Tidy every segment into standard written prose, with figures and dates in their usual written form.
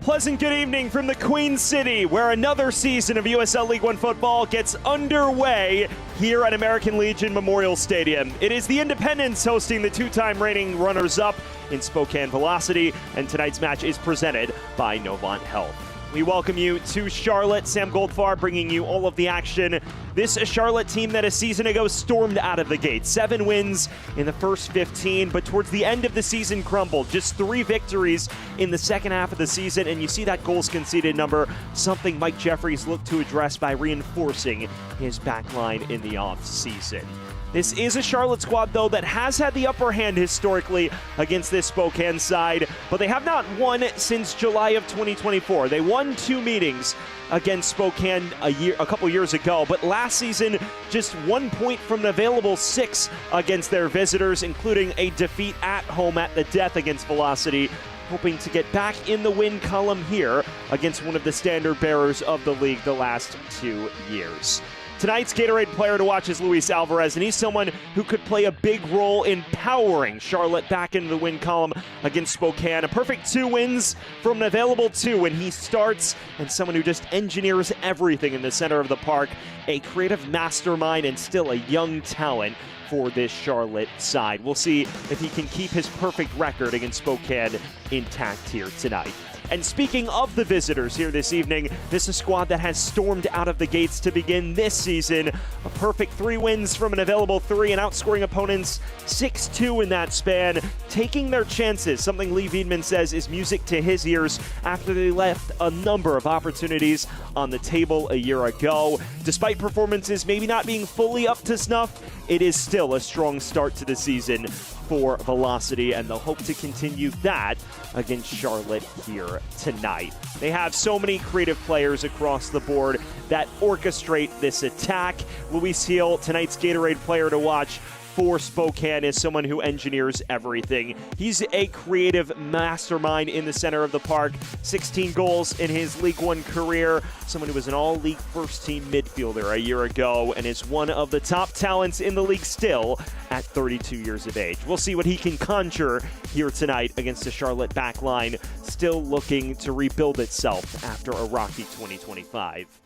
pleasant good evening from the Queen City, where another season of USL League One football gets underway here at American Legion Memorial Stadium. It is the Independents hosting the two-time reigning runners-up in Spokane Velocity, and tonight's match is presented by Novant Health. We welcome you to Charlotte. Sam Goldfarb bringing you all of the action. This Charlotte team that a season ago stormed out of the gate. 7 wins in the first 15, but towards the end of the season crumbled. Just 3 victories in the second half of the season, and you see that goals conceded number, something Mike Jeffries looked to address by reinforcing his back line in the offseason. This is a Charlotte squad, though, that has had the upper hand historically against this Spokane side, but they have not won since July of 2024. They won 2 meetings against Spokane a couple years ago, but last season, just 1 point from an available 6 against their visitors, including a defeat at home at the death against Velocity, hoping to get back in the win column here against one of the standard bearers of the league the last 2 years. Tonight's Gatorade player to watch is Luis Alvarez, and he's someone who could play a big role in powering Charlotte back into the win column against Spokane. A perfect 2 wins from an available 2 when he starts, and someone who just engineers everything in the center of the park. A creative mastermind and still a young talent for this Charlotte side. We'll see if he can keep his perfect record against Spokane intact here tonight. And speaking of the visitors here this evening, this is a squad that has stormed out of the gates to begin this season. A perfect 3 wins from an available 3 and outscoring opponents 6-2 in that span, taking their chances, something Lee Wiedman says is music to his ears after they left a number of opportunities on the table a year ago. Despite performances maybe not being fully up to snuff, it is still a strong start to the season for Velocity, and they'll hope to continue that against Charlotte here tonight. They have so many creative players across the board that orchestrate this attack. Luis Heel, tonight's Gatorade player to watch for Spokane, is someone who engineers everything. He's a creative mastermind in the center of the park. 16 goals in his League One career. Someone who was an all-league first-team midfielder a year ago and is one of the top talents in the league still at 32 years of age. We'll see what he can conjure here tonight against the Charlotte backline, still looking to rebuild itself after a rocky 2025.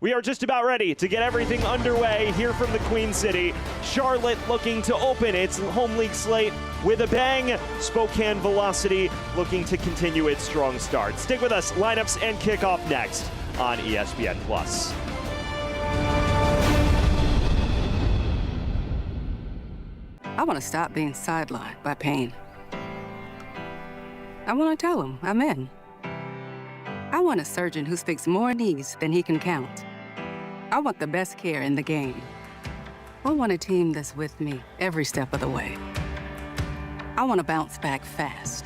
We are just about ready to get everything underway here from the Queen City. Charlotte looking to open its home league slate with a bang. Spokane Velocity looking to continue its strong start. Stick with us. Lineups and kickoff next on ESPN+. I want to stop being sidelined by pain. I want to tell him I'm in. I want a surgeon who speaks more knees than he can count. I want the best care in the game. I want a team that's with me every step of the way. I want to bounce back fast.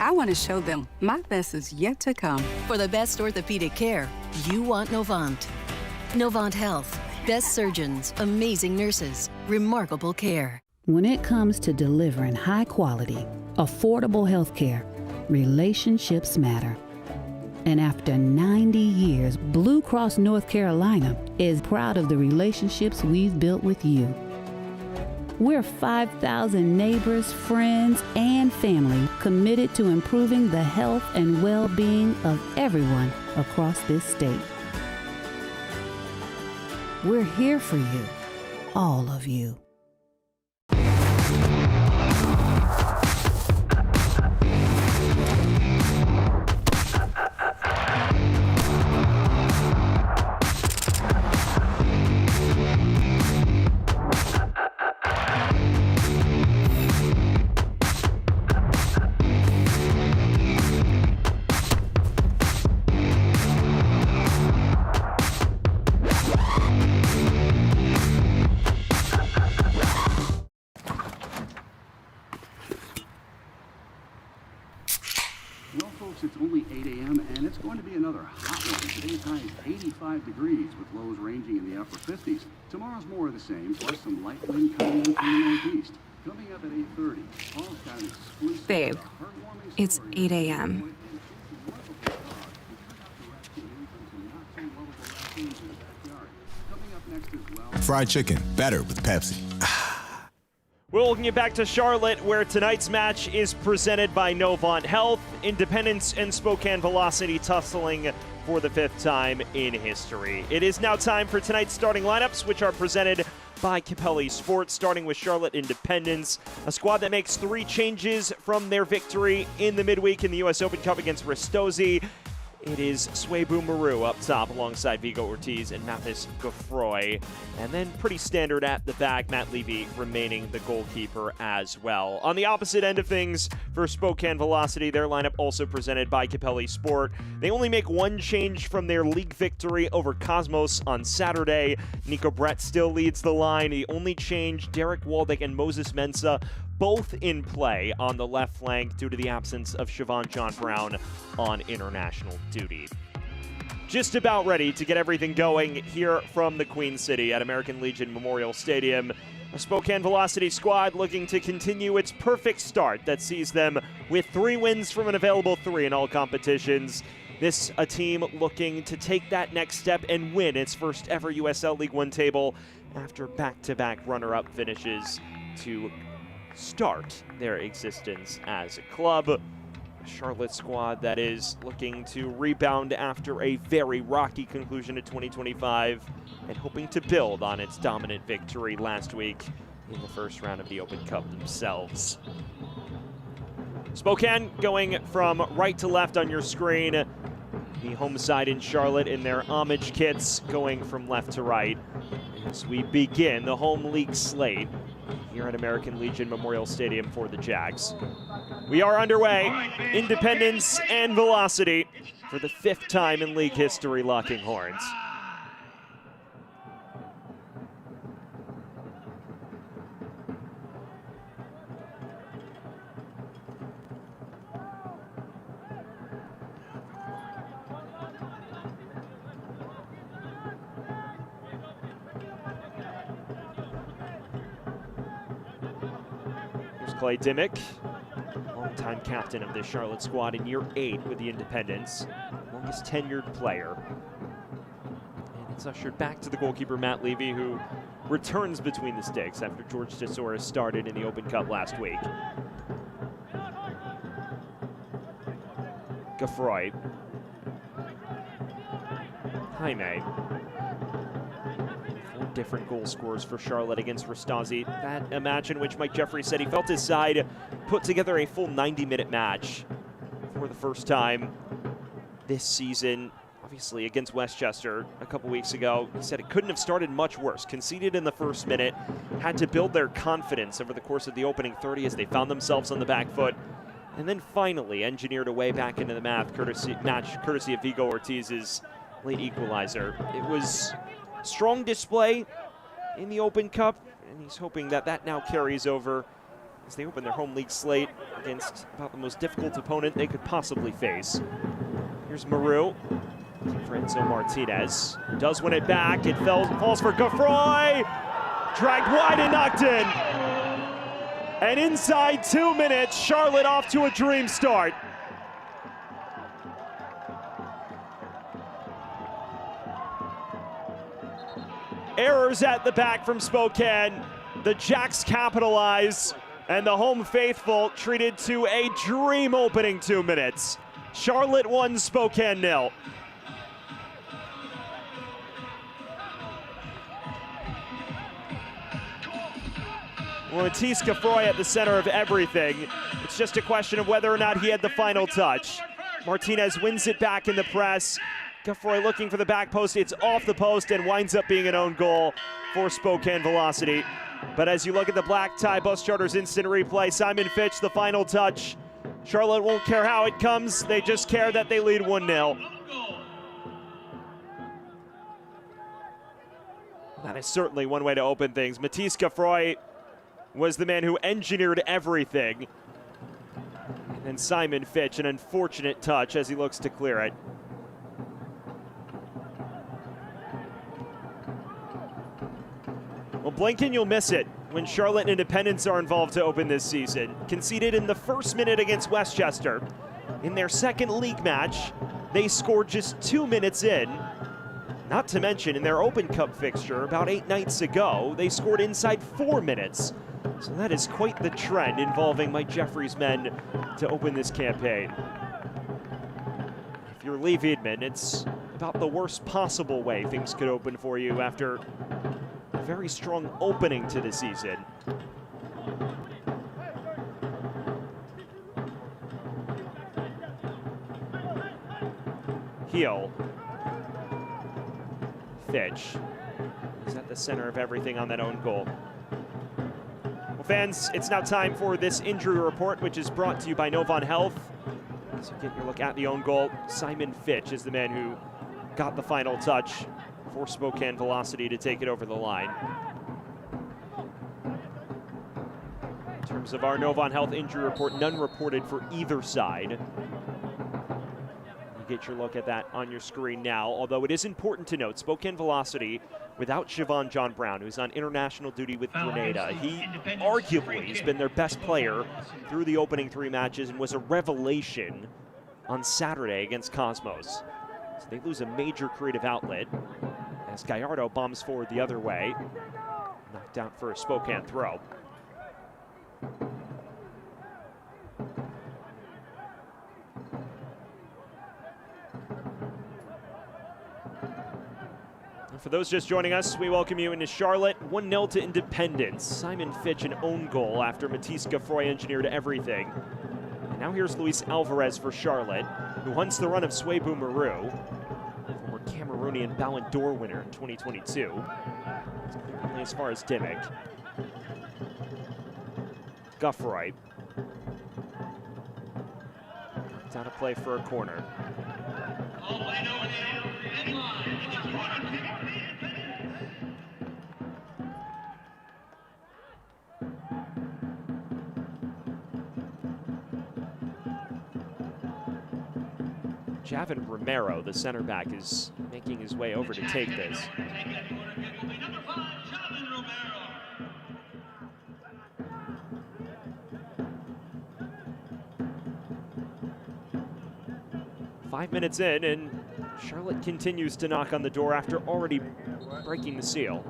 I want to show them my best is yet to come. For the best orthopedic care, you want Novant. Novant Health. Best surgeons, amazing nurses, remarkable care. When it comes to delivering high quality, affordable health care, relationships matter. And after 90 years, Blue Cross North Carolina is proud of the relationships we've built with you. We're 5,000 neighbors, friends, and family committed to improving the health and well-being of everyone across this state. We're here for you, all of you. Well, folks, it's only 8 a.m. and it's going to be another hot one. Today's high is 85 degrees with lows ranging in the upper 50s. Tomorrow's more of the same, plus some light wind coming in from the northeast. Coming up at 8:30, Paul's got an exclusive Babe, it's 8 a.m. Coming up next as well. Fried chicken, better with Pepsi. We'll get back to Charlotte, where tonight's match is presented by Novant Health. Independence and Spokane Velocity tussling for the 5th time in history. It is now time for tonight's starting lineups, which are presented by Capelli Sports, starting with Charlotte Independence, a squad that makes 3 changes from their victory in the midweek in the U.S. Open Cup against Ristosi. It is Swaybu Maru up top alongside Vigo Ortiz and Mathis Goffroy. And then pretty standard at the back, Matt Levy remaining the goalkeeper as well. On the opposite end of things for Spokane Velocity, their lineup also presented by Capelli Sport. They only make 1 change from their league victory over Cosmos on Saturday. Nico Brett still leads the line. The only change, Derek Waldeck and Moses Mensah, both in play on the left flank due to the absence of Siobhan John Brown on international duty. Just about ready to get everything going here from the Queen City at American Legion Memorial Stadium. A Spokane Velocity squad looking to continue its perfect start that sees them with 3 wins from an available 3 in all competitions. This a team looking to take that next step and win its first ever USL League One table after back-to-back runner-up finishes to start their existence as a club. A Charlotte squad that is looking to rebound after a very rocky conclusion to 2025 and hoping to build on its dominant victory last week in the first round of the Open Cup themselves. Spokane going from right to left on your screen. The home side in Charlotte in their homage kits going from left to right as we begin the home league slate here at American Legion Memorial Stadium for the Jags. We are underway. Independence and Velocity for the 5th time in league history locking horns. Clay Dimmick, longtime captain of the Charlotte squad in year 8 with the Independence, longest tenured player. And it's ushered back to the goalkeeper Matt Levy, who returns between the sticks after George Tesora started in the Open Cup last week. Goffroy. Jaime. 4 different goal scorers for Charlotte against Ristosi. That a match in which Mike Jeffrey said he felt his side put together a full 90-minute match for the first time this season. Obviously against Westchester a couple weeks ago, he said it couldn't have started much worse. Conceded in the first minute, had to build their confidence over the course of the opening 30 as they found themselves on the back foot, and then finally engineered a way back into the match courtesy of Vigo Ortiz's late equalizer. It was strong display in the Open Cup, and he's hoping that that now carries over as they open their home league slate against about the most difficult opponent they could possibly face. Here's Maru for Enzo Martinez. Does win it back. It falls for Goffroy. Dragged wide and knocked in. And inside 2 minutes, Charlotte off to a dream start. Errors at the back from Spokane. The Jacks capitalize, and the home faithful treated to a dream opening 2 minutes. Charlotte 1, Spokane 0. Mathis Goffroy at the center of everything. It's just a question of whether or not he had the final touch. Martinez wins it back in the press. Goffroy looking for the back post. It's off the post and winds up being an own goal for Spokane Velocity. But as you look at the black tie bus charters instant replay, Simon Fitch, the final touch. Charlotte won't care how it comes. They just care that they lead 1-0. That is certainly one way to open things. Mathis Goffroy was the man who engineered everything. And then Simon Fitch, an unfortunate touch as he looks to clear it. Well, blink and you'll miss it when Charlotte and Independence are involved to open this season. Conceded in the first minute against Westchester. In their second league match, they scored just 2 minutes in. Not to mention, in their Open Cup fixture about 8 nights ago, they scored inside 4 minutes. So that is quite the trend involving Mike Jeffrey's men to open this campaign. If you're Lee Wiedemann, it's about the worst possible way things could open for you after a very strong opening to the season. Heel. Fitch is at the center of everything on that own goal. Well, fans, it's now time for this injury report, which is brought to you by Novant Health. So get your look at the own goal. Simon Fitch is the man who got the final touch for Spokane Velocity to take it over the line. In terms of our Novant Health injury report, none reported for either side. Get your look at that on your screen now, although it is important to note Spokane Velocity without Siobhan John Brown, who's on international duty with Grenada. He arguably has been their best player through the opening 3 matches and was a revelation on Saturday against Cosmos. So they lose a major creative outlet as Gallardo bombs forward the other way. Knocked out for a Spokane throw. For those just joining us, we welcome you into Charlotte. 1-0 to Independence. Simon Fitch an own goal after Matisse Gaffroy engineered everything. And now here's Luis Alvarez for Charlotte, who hunts the run of Swaybu Maru, former Cameroonian Ballon d'Or winner in 2022. Only as far as Dimmick. Gaffroy. Down a play for a corner. Javin Romero, the center back, is making his way over to take this. Five minutes in, and Charlotte continues to knock on the door after already breaking the seal.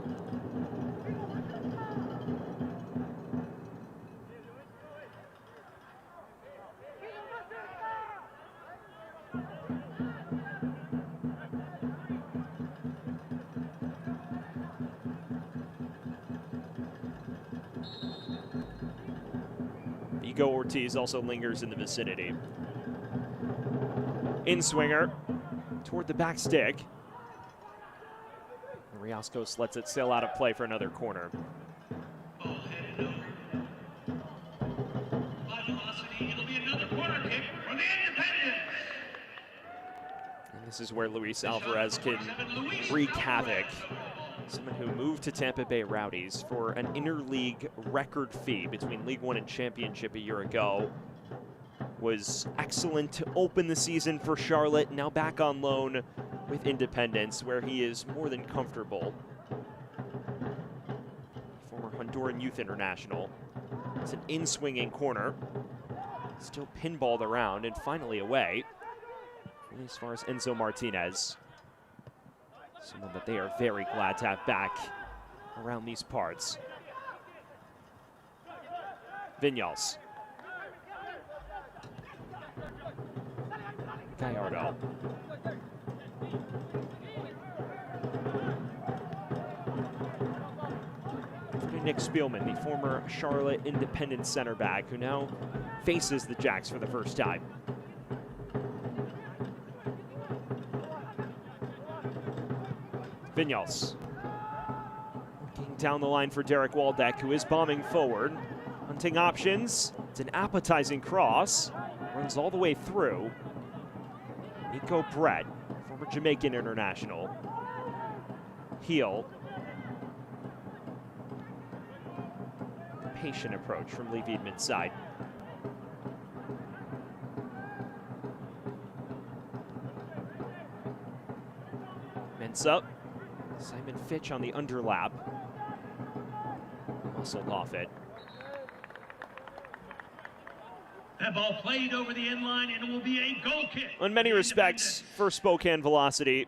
Igo Ortiz also lingers in the vicinity. In-swinger toward the back stick. Riascos lets it sail out of play for another corner. And this is where Luis Alvarez can wreak havoc. Someone who moved to Tampa Bay Rowdies for an interleague record fee between League One and Championship a year ago. Was excellent to open the season for Charlotte, now back on loan with Independence, where he is more than comfortable. Former Honduran Youth International. It's an in-swinging corner. Still pinballed around and finally away. And as far as Enzo Martinez, someone that they are very glad to have back around these parts. Vinyals. Gallardo. Nick Spielman, the former Charlotte Independent center back, who now faces the Jacks for the first time. Vinyals. Looking down the line for Derek Waldeck, who is bombing forward. Hunting options. It's an appetizing cross. Runs all the way through. Nico Brett, former Jamaican international. Heel. The patient approach from Lee Wiedemann's side. Mensah. Simon Fitch on the underlap. Muscled off it. That ball played over the end line, and it will be a goal kick. In many respects, for Spokane Velocity,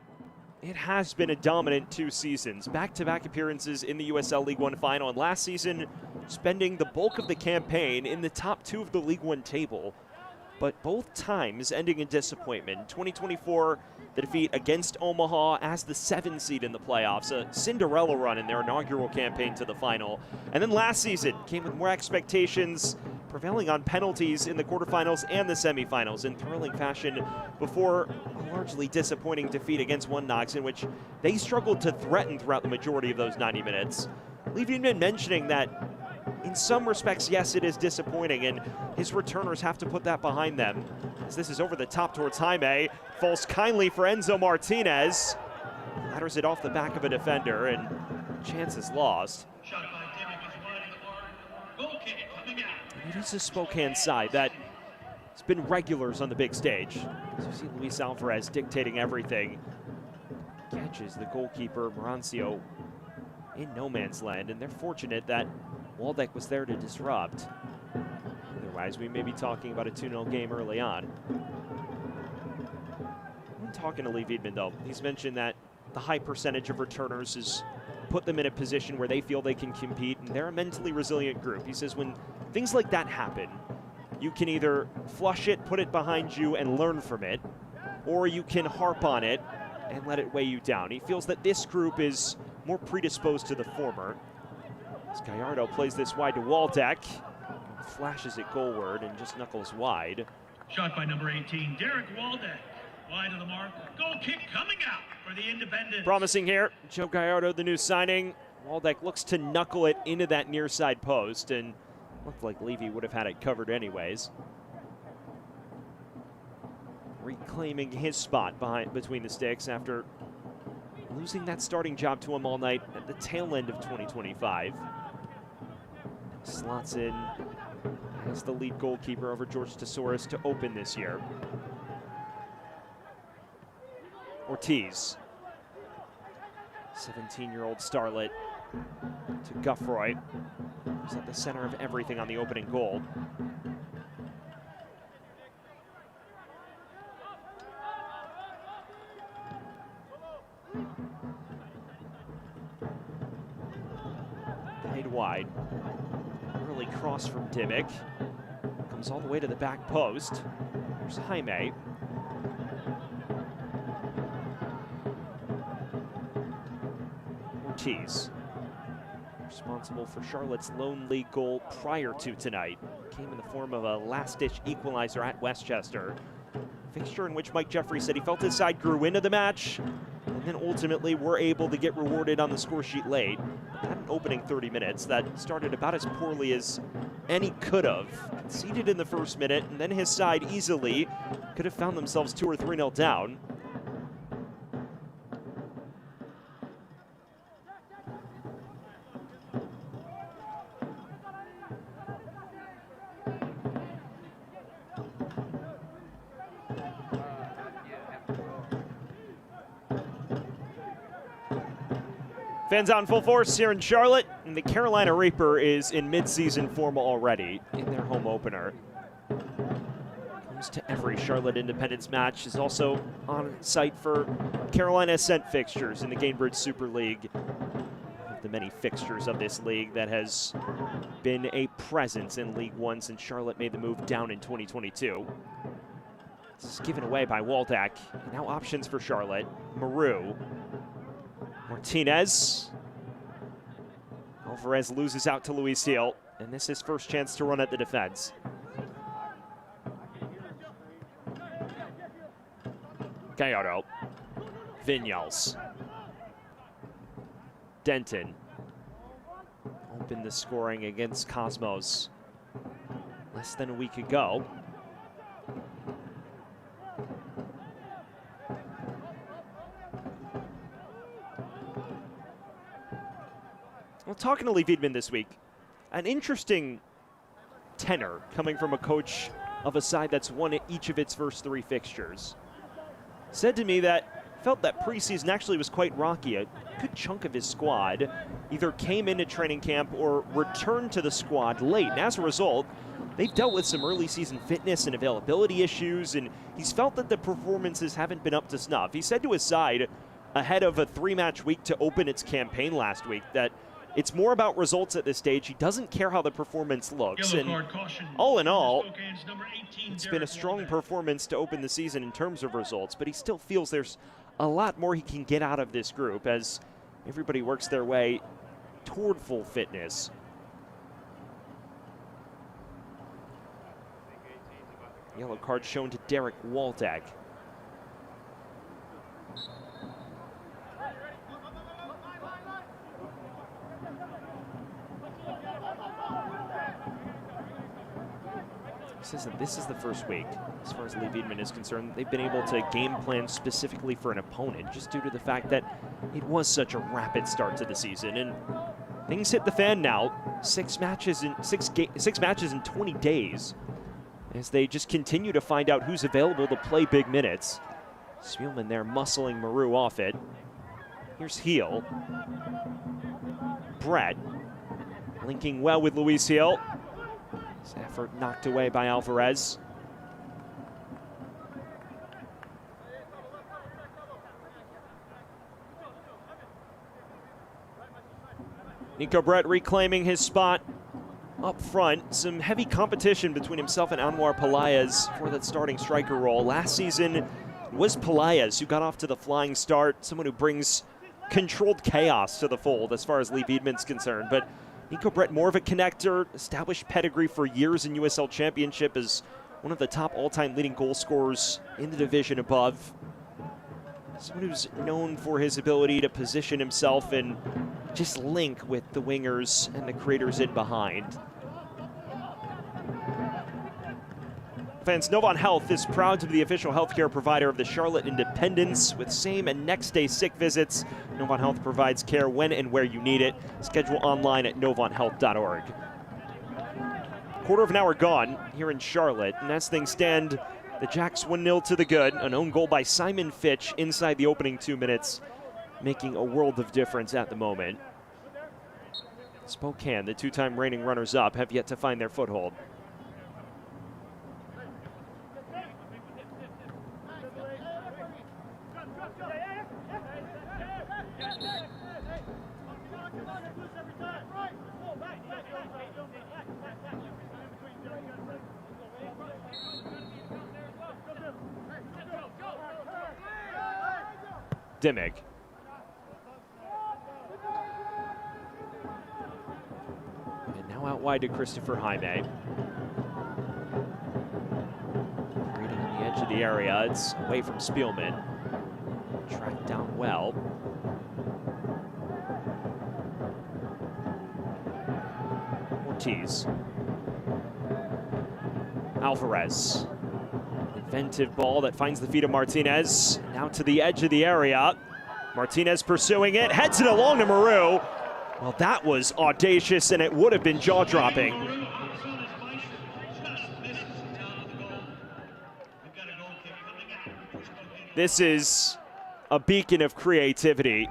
it has been a dominant 2 seasons. Back-to-back appearances in the USL League One final, and last season, spending the bulk of the campaign in the top 2 of the League One table, but both times ending in disappointment. 2024, the defeat against Omaha as the 7 seed in the playoffs, a Cinderella run in their inaugural campaign to the final. And then last season came with more expectations, prevailing on penalties in the quarterfinals and the semifinals in thrilling fashion before a largely disappointing defeat against One Knox, in which they struggled to threaten throughout the majority of those 90 minutes. Lee Wiedemann mentioning that in some respects, yes, it is disappointing, and his returners have to put that behind them. As this is over the top towards Jaime, falls kindly for Enzo Martinez. Ladders it off the back of a defender, and chance is lost. Shot by Dimmick is wide of the mark. Goal kick coming out. And it is a Spokane side that has been regulars on the big stage. As you see Luis Alvarez dictating everything. Catches the goalkeeper, Marancio, in no man's land, and they're fortunate that Waldeck was there to disrupt. Otherwise, we may be talking about a 2-0 game early on. When talking to Lee Wiedemann, though, he's mentioned that the high percentage of returners has put them in a position where they feel they can compete, and they're a mentally resilient group. He says when things like that happen, you can either flush it, put it behind you, and learn from it, or you can harp on it and let it weigh you down. He feels that this group is more predisposed to the former. As Gallardo plays this wide to Waldeck, flashes it goalward and just knuckles wide. Shot by number 18, Derek Waldeck. Wide of the mark. Goal kick coming out for the Independents. Promising here, Joe Gallardo, the new signing. Waldeck looks to knuckle it into that near side post, and looked like Levy would have had it covered anyways. Reclaiming his spot between the sticks after losing that starting job to him all night at the tail end of 2025. Slots in as the lead goalkeeper over George Tesouris to open this year. Ortiz, 17-year-old starlet, to Guffroy, who's at the center of everything on the opening goal. Played wide. Early cross from Dimmick. Comes all the way to the back post. There's Jaime. Ortiz, responsible for Charlotte's lone league goal prior to tonight. Came in the form of a last-ditch equalizer at Westchester. Fixture in which Mike Jeffrey said he felt his side grew into the match, and then ultimately were able to get rewarded on the score sheet late. Had an opening 30 minutes that started about as poorly as any could have. Conceded in the first minute, and then his side easily could have found themselves 2 or 3-0 down. Fans out in full force here in Charlotte, and the Carolina Reaper is in mid-season form already in their home opener. Comes to every Charlotte Independence match, is also on site for Carolina Ascent fixtures in the Gainbridge Super League. One of the many fixtures of this league that has been a presence in League One since Charlotte made the move down in 2022. This is given away by Waldeck. Now options for Charlotte. Maru. Martinez. Alvarez loses out to Luis Seal, and this is his first chance to run at the defense. Gallardo. Vinyals. Denton. Opened the scoring against Cosmos less than a week ago. Well, talking to Lee Wiedemann this week, an interesting tenor coming from a coach of a side that's won each of its first 3 fixtures. Said to me that felt that preseason actually was quite rocky. A good chunk of his squad either came into training camp or returned to the squad late. And as a result, they've dealt with some early season fitness and availability issues, and he's felt that the performances haven't been up to snuff. He said to his side ahead of a 3-match week to open its campaign last week that It's more about results at this stage. He doesn't care how the performance looks. Yellow And card caution. all in all, Spokane's number 18, it's been a Derek strong Walden. performance to open the season in terms of results, but he still feels there's a lot more he can get out of this group as everybody works their way toward full fitness. Yellow card shown to Derek Waldeck. This is the first week, as far as Lee Wiedemann is concerned, they've been able to game plan specifically for an opponent, just due to the fact that it was such a rapid start to the season. And things hit the fan now. Six matches in 20 days, as they just continue to find out who's available to play big minutes. Spielman there muscling Maru off it. Here's Heel. Brett linking well with Luis Heel. His effort knocked away by Alvarez. Nico Brett reclaiming his spot up front. Some heavy competition between himself and Anwar Pelaez for that starting striker role. Last season, it was Pelaez who got off to the flying start, someone who brings controlled chaos to the fold as far as Lee Wiedemann's concerned. But Nico Brett, more of a connector, established pedigree for years in USL Championship as one of the top all-time leading goal scorers in the division above. Someone who's known for his ability to position himself and just link with the wingers and the creators in behind. Fans, Novant Health is proud to be the official healthcare provider of the Charlotte Independents. With same and next day sick visits, Novant Health provides care when and where you need it. Schedule online at novanthealth.org. Quarter of an hour gone here in Charlotte, and as things stand, the Jacks 1-0 to the good. An own goal by Simon Fitch inside the opening 2 minutes, making a world of difference at the moment. Spokane, the two-time reigning runners-up, have yet to find their foothold. Dimmick. And now out wide to Christopher Jaime. Reading on the edge of the area. It's away from Spielman. Tracked down well. Ortiz. Alvarez. Inventive ball that finds the feet of Martinez. Now to the edge of the area. Martinez pursuing it, heads it along to Maru. Well, that was audacious, and it would have been jaw-dropping. This is a beacon of creativity.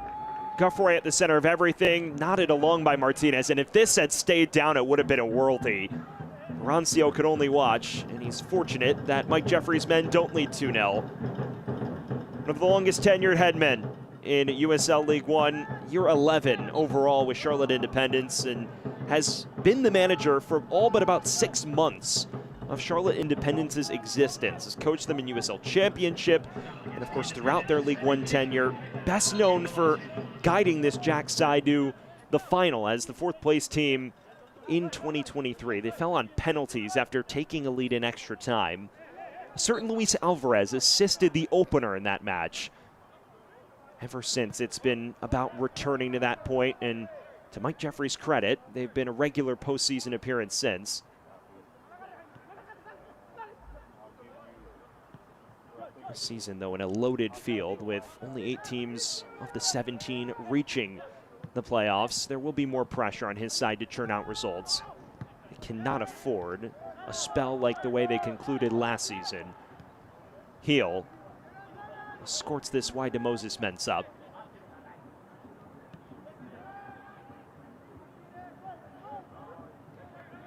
Guffroy at the center of everything, knotted along by Martinez, and if this had stayed down, it would have been a worldie. Rancio could only watch, and he's fortunate that Mike Jeffrey's men don't lead 2-0. One of the longest tenured headmen in USL League One, year 11 overall with Charlotte Independents, and has been the manager for all but about 6 months of Charlotte Independents' existence. Has coached them in USL Championship, and of course throughout their League One tenure, best known for guiding this Jack side to the final as the 4th place team in 2023. They fell on penalties after taking a lead in extra time. A certain Luis Alvarez assisted the opener in that match. Ever since, it's been about returning to that point, and to Mike Jeffrey's credit, they've been a regular postseason appearance since. This season, though, in a loaded field with only 8 teams of the 17 reaching the playoffs, there will be more pressure on his side to churn out results. They cannot afford a spell like the way they concluded last season. Heel escorts this wide to Moses Mensah.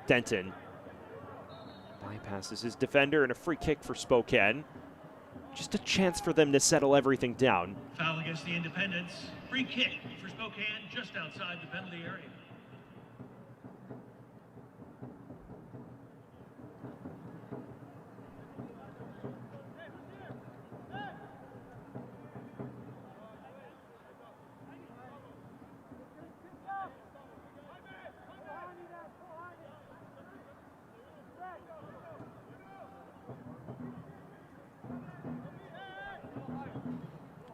Denton bypasses his defender, and a free kick for Spokane. Just a chance for them to settle everything down. Foul against the Independents. Free kick for Spokane just outside the penalty area.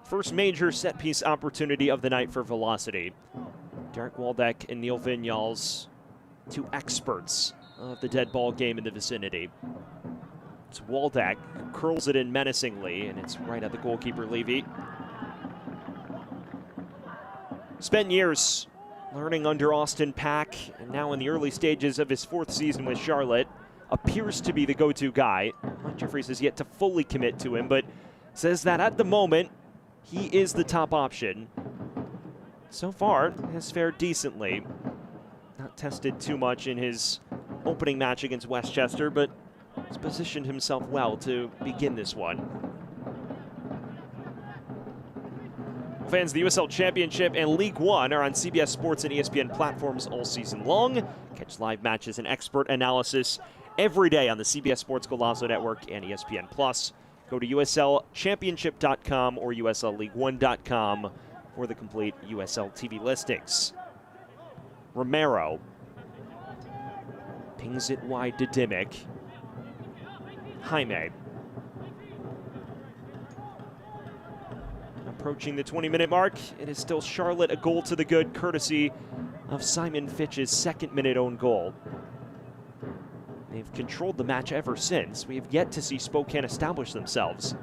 First major set-piece opportunity of the night for Velocity. Derek Waldeck and Neil Vinyals, two experts of the dead ball game in the vicinity. It's Waldeck, curls it in menacingly, and it's right at the goalkeeper, Levy. Spent years learning under Austin Pack, and now in the early stages of his 4th season with Charlotte, appears to be the go-to guy. Mike Jeffries has yet to fully commit to him, but says that at the moment, he is the top option. So far, has fared decently. Not tested too much in his opening match against Westchester, but has positioned himself well to begin this one. Fans, the USL Championship and League One are on CBS Sports and ESPN platforms all season long. Catch live matches and expert analysis every day on the CBS Sports Golazo Network and ESPN Plus. Go to uslchampionship.com or uslleague1.com for the complete USL TV listings. Romero pings it wide to Dimmick. Jaime approaching the 20-minute mark. It is still Charlotte a goal to the good, courtesy of Simon Fitch's 2nd-minute own goal. They've controlled the match ever since. We have yet to see Spokane establish themselves.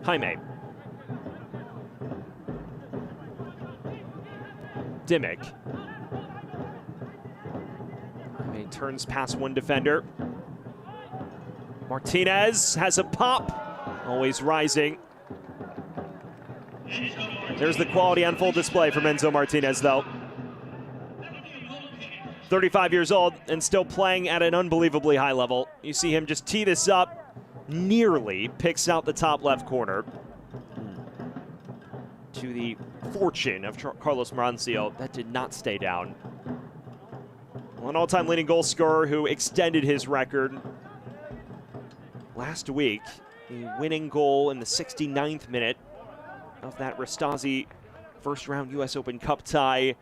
Jaime. Dimmick. Jaime turns past one defender. Martinez has a pop, always rising. There's the quality on full display from Enzo Martinez, though. 35 years old and still playing at an unbelievably high level. You see him just tee this up, nearly picks out the top left corner. To the fortune of Carlos Marancio, that did not stay down. An all-time leading goal scorer who extended his record last week. The winning goal in the 69th minute of that Rastasi first-round U.S. Open Cup tie.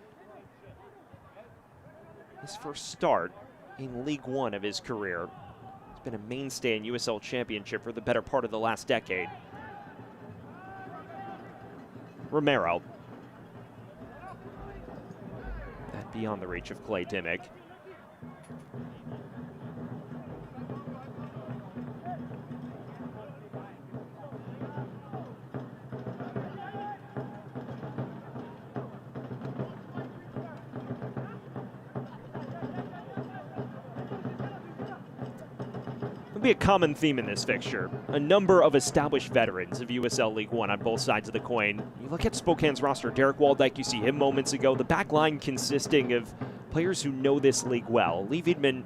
His first start in League One of his career. He's been a mainstay in USL Championship for the better part of the last decade. Romero. That beyond the reach of Clay Dimmick. Be a common theme in this fixture. A number of established veterans of USL League One on both sides of the coin. You look at Spokane's roster, Derek Waldeck, you see him moments ago. The back line consisting of players who know this league well. Lee Wiedman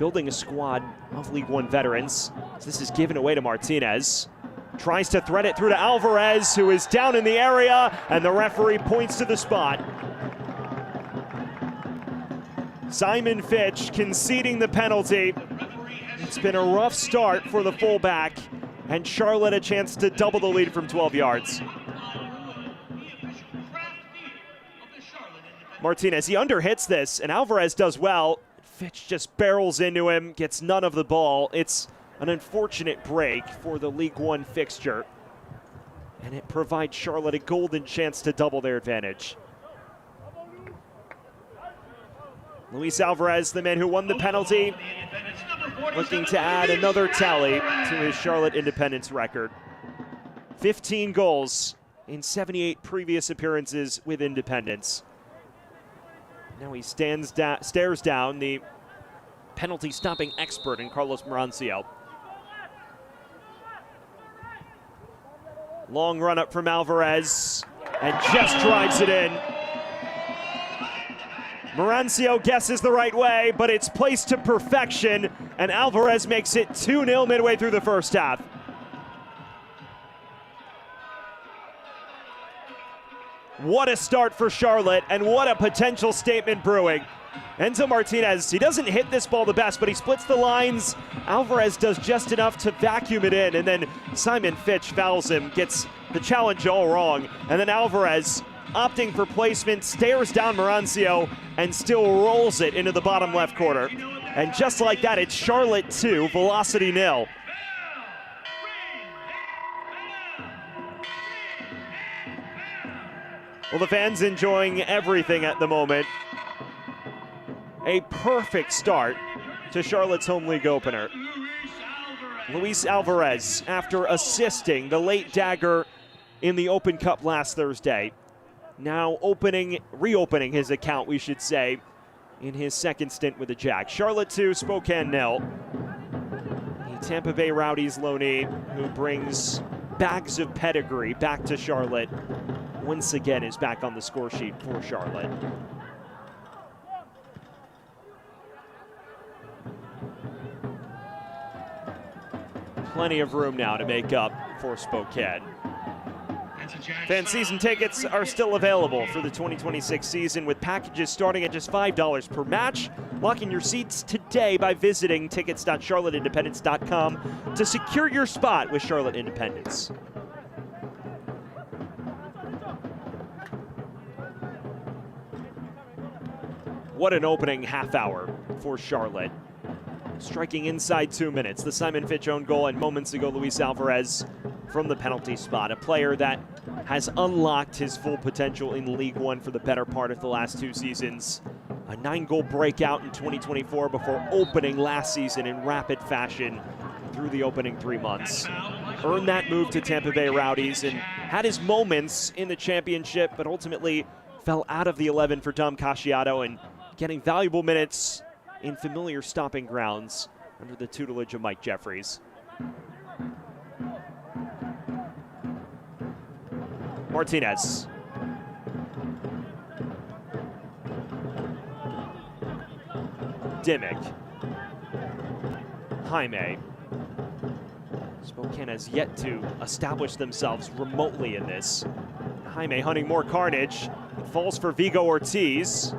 building a squad of League One veterans. This is given away to Martinez. Tries to thread it through to Alvarez, who is down in the area, and the referee points to the spot. Simon Fitch conceding the penalty. It's been a rough start for the fullback, and Charlotte a chance to double the lead from 12 yards. Martinez, he underhits this, and Alvarez does well. Fitch just barrels into him, gets none of the ball. It's an unfortunate break for the League One fixture, and it provides Charlotte a golden chance to double their advantage. Luis Alvarez, the man who won the penalty, looking to add another tally to his Charlotte Independence record. 15 goals in 78 previous appearances with Independence. Now he stares down the penalty stopping expert in Carlos Marancio. Long run up from Alvarez, and just drives it in. Marancio guesses the right way, but it's placed to perfection, and Alvarez makes it 2-0 midway through the first half. What a start for Charlotte, and what a potential statement brewing. Enzo Martinez, he doesn't hit this ball the best, but he splits the lines. Alvarez does just enough to vacuum it in, and then Simon Fitch fouls him, gets the challenge all wrong, and then Alvarez, opting for placement, stares down Marancio and still rolls it into the bottom left corner. And just like that, it's Charlotte 2, Velocity 0. Well, the fans enjoying everything at the moment. A perfect start to Charlotte's home league opener. Luis Alvarez, after assisting the late dagger in the Open Cup last Thursday, now reopening his account, we should say, in his second stint with the Jacks. Charlotte 2, Spokane 0. The Tampa Bay Rowdies loanee, who brings bags of pedigree back to Charlotte, once again is back on the score sheet for Charlotte. Plenty of room now to make up for Spokane. Fan season tickets are still available for the 2026 season, with packages starting at just $5 per match. Lock in your seats today by visiting tickets.charlotteindependence.com to secure your spot with Charlotte Independence. What an opening half hour for Charlotte. Striking inside 2 minutes, the Simon Fitch own goal, and moments ago Luis Alvarez from the penalty spot. A player that has unlocked his full potential in League One for the better part of the last 2 seasons. A 9-goal breakout in 2024 before opening last season in rapid fashion through the opening 3 months. Earned that move to Tampa Bay Rowdies and had his moments in the championship, but ultimately fell out of the 11 for Dom Casciato and getting valuable minutes in familiar stomping grounds under the tutelage of Mike Jeffries. Martinez. Dimmick. Jaime. Spokane has yet to establish themselves remotely in this. Jaime hunting more carnage. It falls for Vigo Ortiz.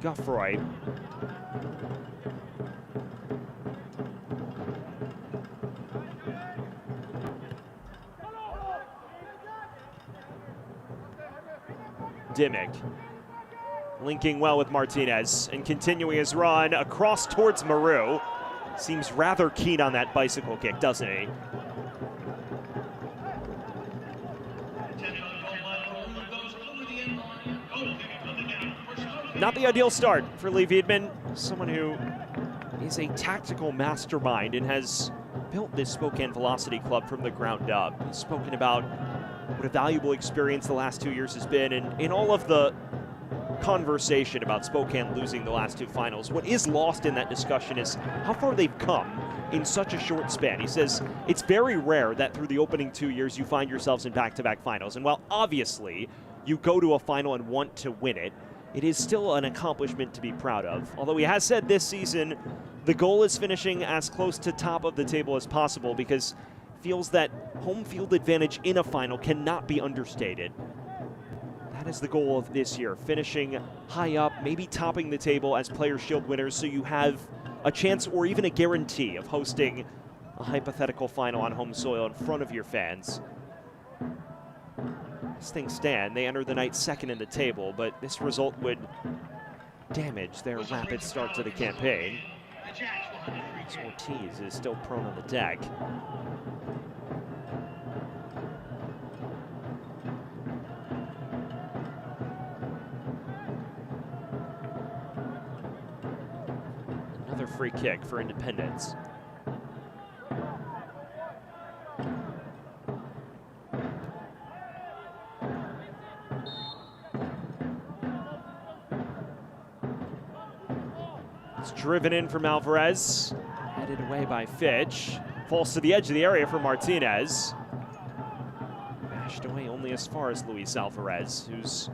Guffroy. Dimmick linking well with Martinez and continuing his run across towards Maru. Seems rather keen on that bicycle kick, doesn't he? Not the ideal start for Lee Wiedemann, someone who is a tactical mastermind and has built this Spokane Velocity Club from the ground up. He's spoken about what a valuable experience the last 2 years has been, and in all of the conversation about Spokane losing the last 2 finals, what is lost in that discussion is how far they've come in such a short span. He says it's very rare that through the opening 2 years you find yourselves in back-to-back finals, and while obviously you go to a final and want to win it, it is still an accomplishment to be proud of. Although he has said this season the goal is finishing as close to top of the table as possible, because feels that home field advantage in a final cannot be understated. That is the goal of this year, finishing high up, maybe topping the table as Players' Shield winners, so you have a chance or even a guarantee of hosting a hypothetical final on home soil in front of your fans. As things stand, they enter the night second in the table, but this result would damage their rapid start to the campaign. Ortiz is still prone on the deck. Another free kick for Independence. It's driven in from Alvarez, headed away by Fitch. Falls to the edge of the area for Martinez. Bashed away only as far as Luis Alvarez, who's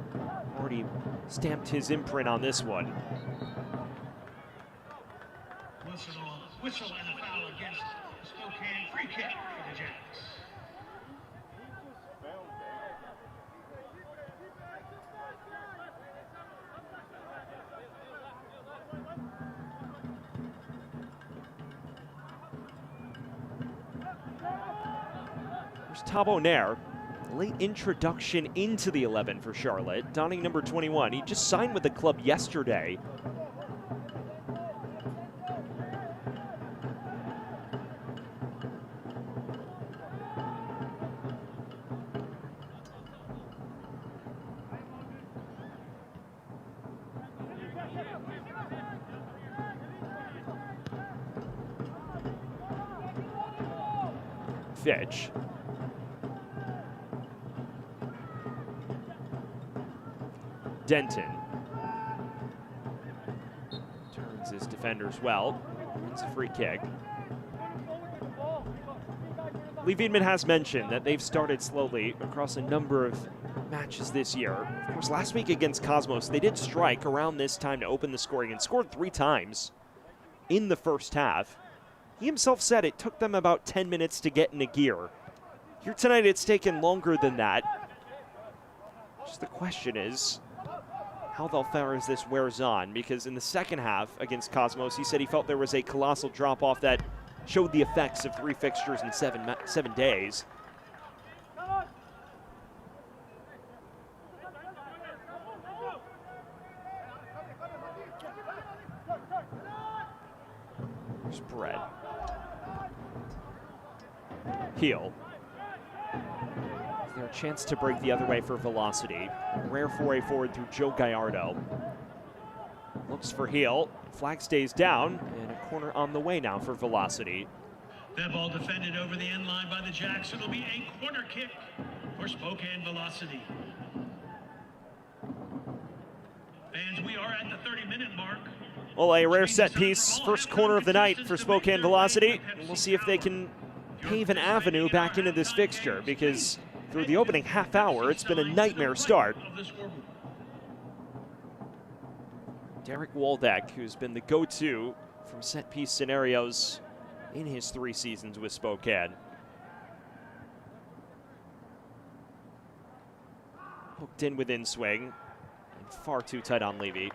already stamped his imprint on this one. Whistle and a foul against Spokane. Free kick for the Jacks. There's Tabo Nair, late introduction into the 11 for Charlotte, donning number 21. He just signed with the club yesterday. Fitch. Denton turns his defenders well. It's a free kick. Lee Wiedemann has mentioned that they've started slowly across a number of matches this year. Of course, last week against Cosmos, they did strike around this time to open the scoring and scored 3 times in the first half. He himself said it took them about 10 minutes to get into gear. Here tonight, it's taken longer than that. Just the question is how they'll fare as this wears on, because in the second half against Cosmos, he said he felt there was a colossal drop-off that showed the effects of 3 fixtures in 7 days. Here's Brett. Heel. Is there a chance to break the other way for Velocity? Rare foray forward through Joe Gallardo. Looks for Heel. Flag stays down, and a corner on the way now for Velocity. That ball defended over the end line by the Jacks. It'll be a corner kick for Spokane Velocity. Fans, we are at the 30-minute mark. Well, a rare set piece, first corner of the night for Spokane Velocity. And we'll see if they can pave an avenue back into this fixture, because through the opening half hour, it's been a nightmare start. Derek Waldeck, who's been the go-to from set-piece scenarios in his 3 seasons with Spokane. Hooked in within swing, and far too tight on Levy.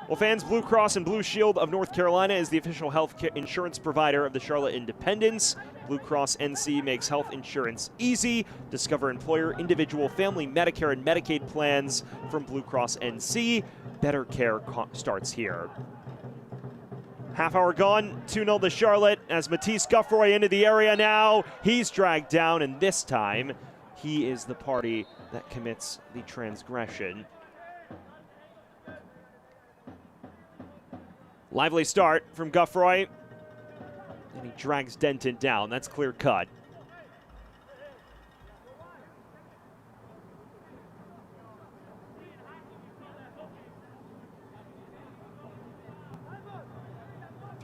Well, fans, Blue Cross and Blue Shield of North Carolina is the official health insurance provider of the Charlotte Independents. Blue Cross NC makes health insurance easy. Discover employer, individual, family, Medicare, and Medicaid plans from Blue Cross NC. Better care starts here. Half hour gone, 2-0 to Charlotte as Matisse Guffroy into the area now. He's dragged down, and this time he is the party that commits the transgression. Lively start from Guffroy, and he drags Denton down. That's clear cut.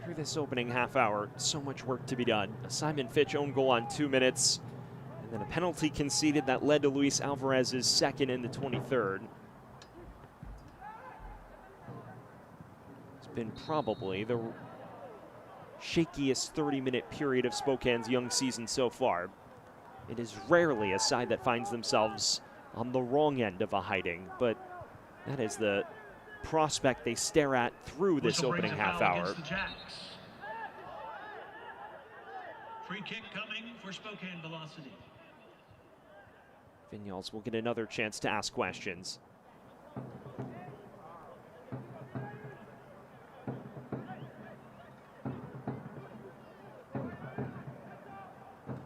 Through this opening half hour, so much work to be done. A Simon Fitch own goal on 2 minutes, and then a penalty conceded that led to Luis Alvarez's second in the 23rd. Been probably the shakiest 30-minute period of Spokane's young season so far. It is rarely a side that finds themselves on the wrong end of a hiding, but that is the prospect they stare at through this opening half hour. Free kick coming for Spokane Velocity. Vinyals will get another chance to ask questions.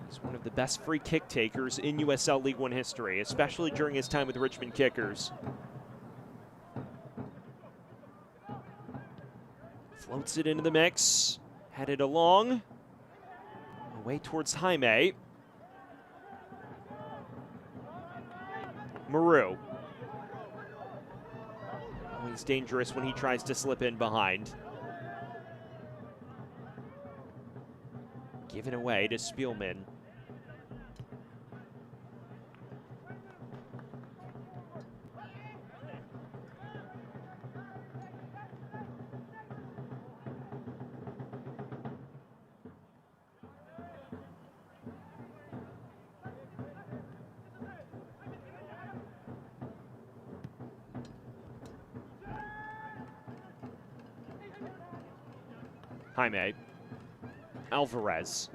He's one of the best free kick takers in USL League One history, especially during his time with Richmond Kickers. Floats it into the mix, headed along, away towards Jaime. Maru. Always dangerous when he tries to slip in behind. Given away to Spielman. Jaime. Alvarez.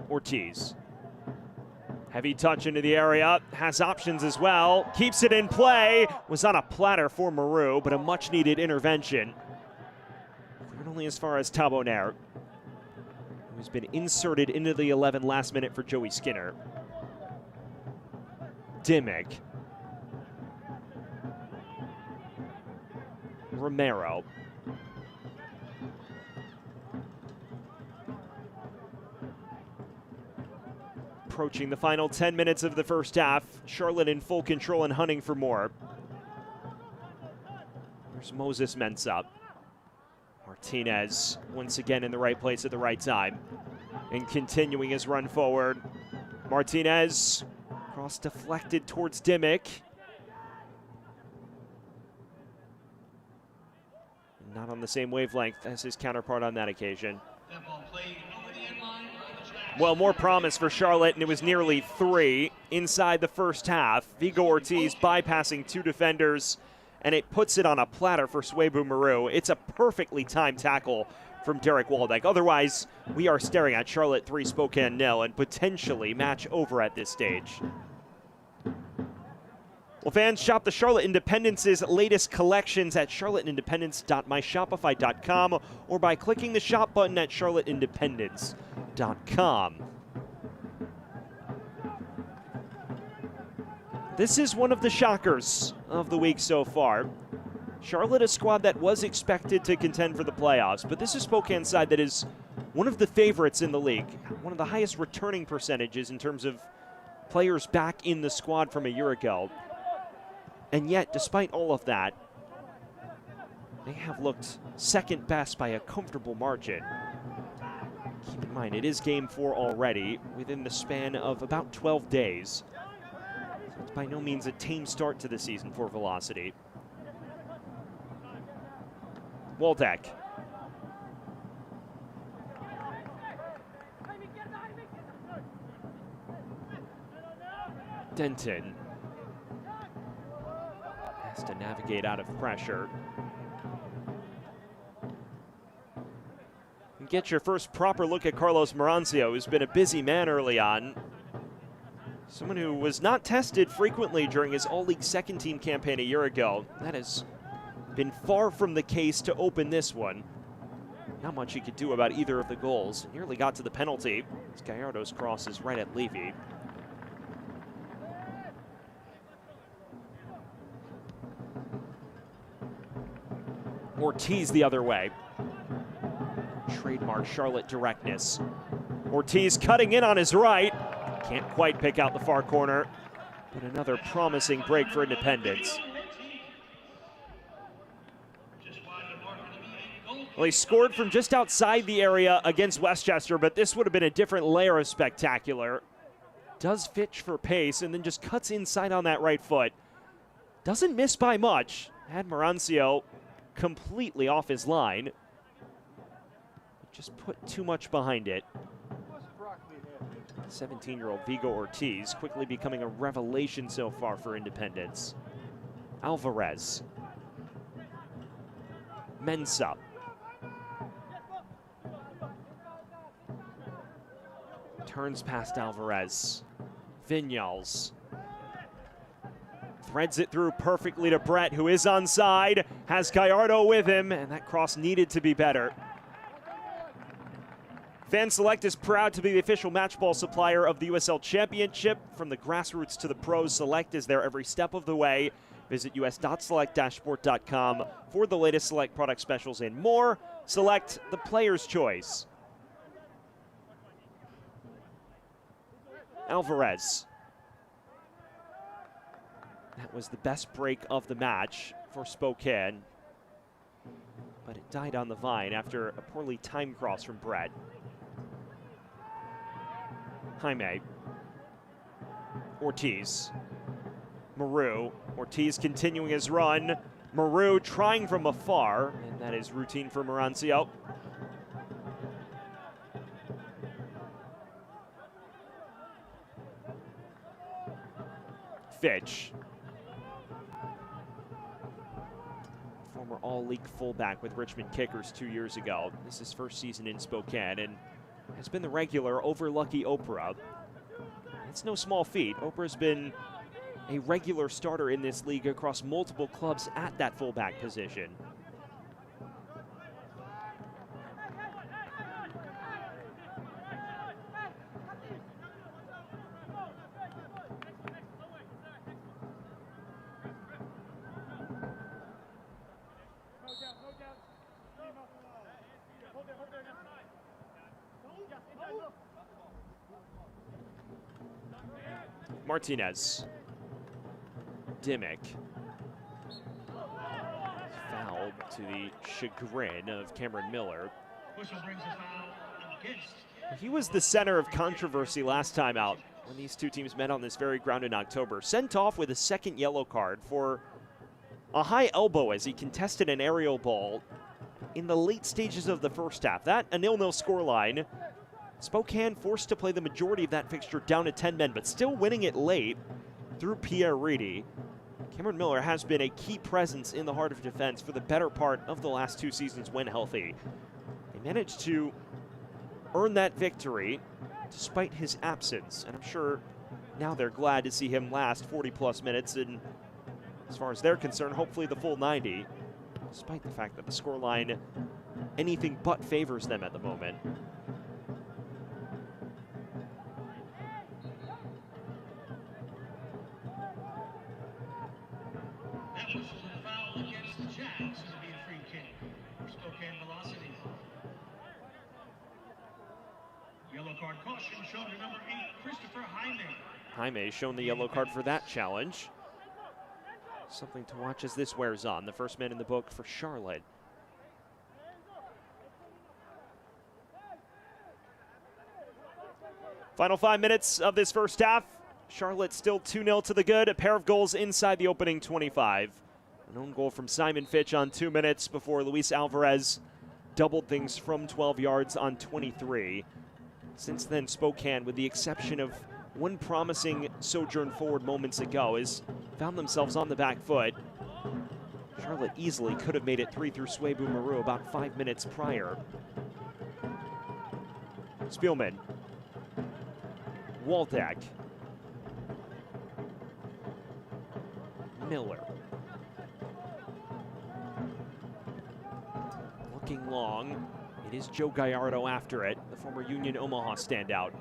Ortiz. Heavy touch into the area, has options as well, keeps it in play, was on a platter for Maru, but a much needed intervention. Cleared only as far as Tabonaire, who's been inserted into the 11 last minute for Joey Skinner. Dimmick. Romero. Approaching the final 10 minutes of the first half. Charlotte in full control and hunting for more. There's Moses Mensah. Martinez once again in the right place at the right time. And continuing his run forward. Martinez, cross deflected towards Dimmick. Not on the same wavelength as his counterpart on that occasion. Well, more promise for Charlotte, and it was nearly 3 inside the first half. Vigo Ortiz bypassing 2 defenders, and it puts it on a platter for Swebu Maru. It's a perfectly timed tackle from Derek Waldeck. Otherwise, we are staring at Charlotte 3, Spokane 0, and potentially match over at this stage. Well, fans, shop the Charlotte Independence's latest collections at charlotteindependence.myshopify.com or by clicking the shop button at charlotteindependence.com. This is one of the shockers of the week so far. Charlotte, a squad that was expected to contend for the playoffs, but this is Spokane's side that is one of the favorites in the league, one of the highest returning percentages in terms of players back in the squad from a year ago. And yet, despite all of that, they have looked second best by a comfortable margin. Keep in mind, it is Game 4 already, within the span of about 12 days. So it's by no means a tame start to the season for Velocity. Waldeck. Denton. Has to navigate out of pressure. And get your first proper look at Carlos Marancio, who's been a busy man early on. Someone who was not tested frequently during his All-League second-team campaign a year ago. That has been far from the case to open this one. Not much he could do about either of the goals. Nearly got to the penalty. As Gallardo's cross is right at Levy. Ortiz the other way. Trademark Charlotte directness. Ortiz cutting in on his right. Can't quite pick out the far corner, but another promising break for Independence. Well, he scored from just outside the area against Westchester, but this would have been a different layer of spectacular. Does Fitch for pace and then just cuts inside on that right foot. Doesn't miss by much. Had Marancio completely off his line. Just put too much behind it. 17-year-old Vigo Ortiz quickly becoming a revelation so far for Independence. Alvarez. Mensah. Turns past Alvarez. Vinyals. Threads it through perfectly to Brett, who is onside, has Gallardo with him, and that cross needed to be better. Fan Select is proud to be the official match ball supplier of the USL Championship. From the grassroots to the pros, Select is there every step of the way. Visit us.select-sport.com for the latest Select product specials and more. Select, the player's choice. Alvarez. That was the best break of the match for Spokane, but it died on the vine after a poorly timed cross from Brett. Jaime. Ortiz. Maru. Ortiz continuing his run. Maru trying from afar, and that is routine for Marancio. Fitch. Former All-League fullback with Richmond Kickers 2 years ago. This is his first season in Spokane and has been the regular over Lucky Oprah. It's no small feat. Oprah's been a regular starter in this league across multiple clubs at that fullback position. Martinez. Dimmick. Fouled to the chagrin of Cameron Miller. Whistle brings a foul against. He was the center of controversy last time out when these two teams met on this very ground in October. Sent off with a second yellow card for a high elbow as he contested an aerial ball in the late stages of the first half. That a 0-0 scoreline. Spokane forced to play the majority of that fixture down to 10 men, but still winning it late through Pierre Reedy. Cameron Miller has been a key presence in the heart of defense for the better part of the last two seasons when healthy. They managed to earn that victory despite his absence, and I'm sure now they're glad to see him last 40-plus minutes, and as far as they're concerned, hopefully the full 90, despite the fact that the scoreline anything but favors them at the moment. That was a foul against the Jags. It'll be a free kick for Spokane Velocity. Yellow card caution shown to number 8, Christopher Jaime. Jaime shown the yellow card for that challenge. Something to watch as this wears on. The first man in the book for Charlotte. Final 5 minutes of this first half. Charlotte still 2-0 to the good. A pair of goals inside the opening 25. An own goal from Simon Fitch on 2 minutes before Luis Alvarez doubled things from 12 yards on 23. Since then, Spokane, with the exception of one promising sojourn forward moments ago, has found themselves on the back foot. Charlotte easily could have made it 3 through Swebu Maru about 5 minutes prior. Spielman. Waldeck. Miller. Looking long. It is Joe Gallardo after it, the former Union Omaha standout.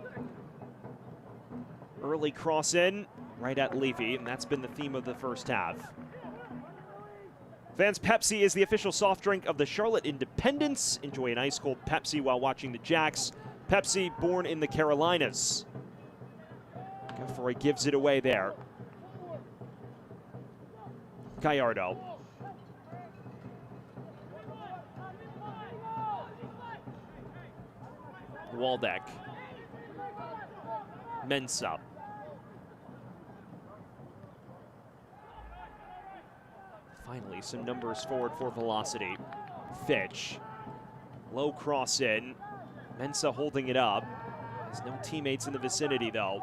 Early cross in, right at Levy, and that's been the theme of the first half. Vans Pepsi is the official soft drink of the Charlotte Independents. Enjoy an ice-cold Pepsi while watching the Jacks. Pepsi, born in the Carolinas. Geoffroy gives it away there. Gallardo. Waldeck. Mensah. Finally, some numbers forward for Velocity. Fitch. Low cross in. Mensah holding it up. Has no teammates in the vicinity, though.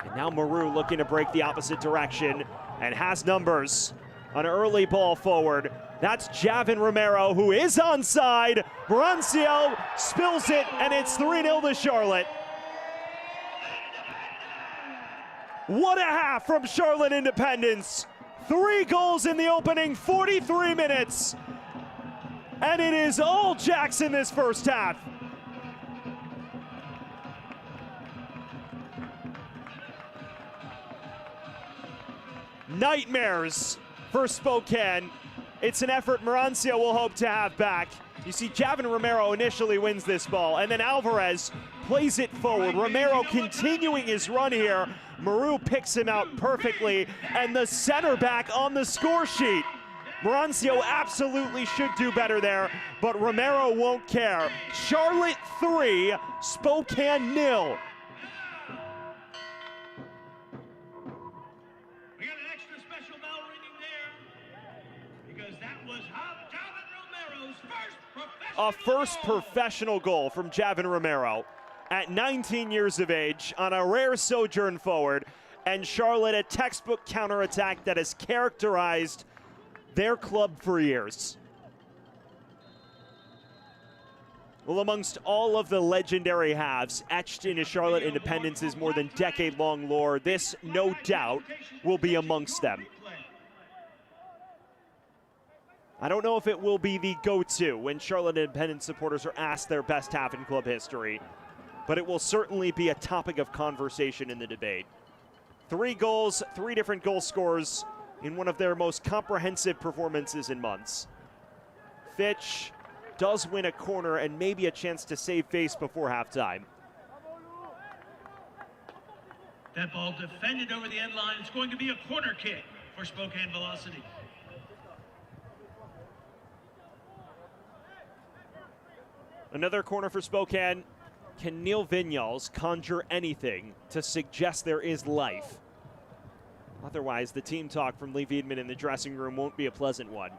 And now Maru looking to break the opposite direction and has numbers. An early ball forward. That's Javin Romero, who is onside. Marancio spills it, and it's 3-0 to Charlotte. What a half from Charlotte Independence. 3 goals in the opening 43 minutes. And it is all Jackson this first half. Nightmares for Spokane. It's an effort Marancio will hope to have back. You see Javin Romero initially wins this ball, and then Alvarez plays it forward. Romero continuing his run here. Maru picks him out perfectly, and the center back on the score sheet. Marancio absolutely should do better there, but Romero won't care. Charlotte 3, Spokane 0. We got an extra special bell ringing there because that was Javin Romero's A first professional goal from Javin Romero at 19 years of age on a rare sojourn forward, and Charlotte a textbook counterattack that has characterized their club for years. Well, amongst all of the legendary halves etched into Charlotte Independence's more than decade-long lore, this, no doubt, will be amongst them. I don't know if it will be the go-to when Charlotte Independence supporters are asked their best half in club history, but it will certainly be a topic of conversation in the debate. 3 goals, 3 different goal scorers in one of their most comprehensive performances in months. Fitch does win a corner and maybe a chance to save face before halftime. That ball defended over the end line. It's going to be a corner kick for Spokane Velocity. Another corner for Spokane. Can Neil Vinyals conjure anything to suggest there is life? Otherwise, the team talk from Lee Wiedemann in the dressing room won't be a pleasant one.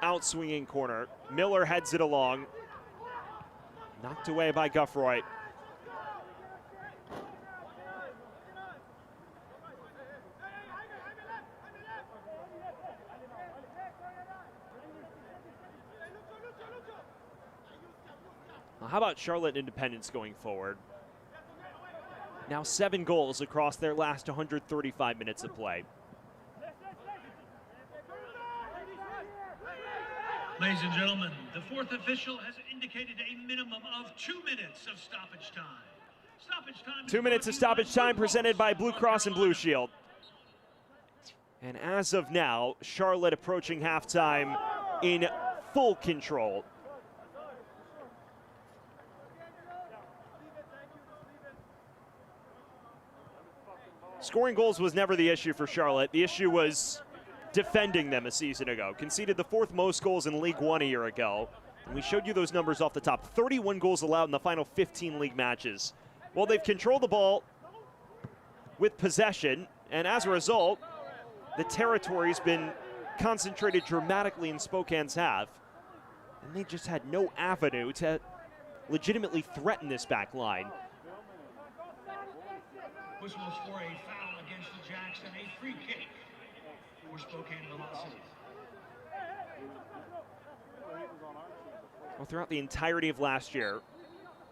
Outswinging corner. Miller heads it along. Knocked away by Guffroy. How about Charlotte Independence going forward? Now 7 goals across their last 135 minutes of play. Ladies and gentlemen, the fourth official has indicated a minimum of 2 minutes of stoppage time. Stoppage time. 2 minutes of stoppage time presented by Blue Cross and Blue Shield. And as of now, Charlotte approaching halftime in full control. Scoring goals was never the issue for Charlotte. The issue was defending them a season ago. Conceded the 4th most goals in League One a year ago. And we showed you those numbers off the top. 31 goals allowed in the final 15 league matches. Well, they've controlled the ball with possession, and as a result, the territory's been concentrated dramatically in Spokane's half. And they just had no avenue to legitimately threaten this back line. Whistles for a foul against the Jacks and a free kick for Spokane Velocity. Well, throughout the entirety of last year,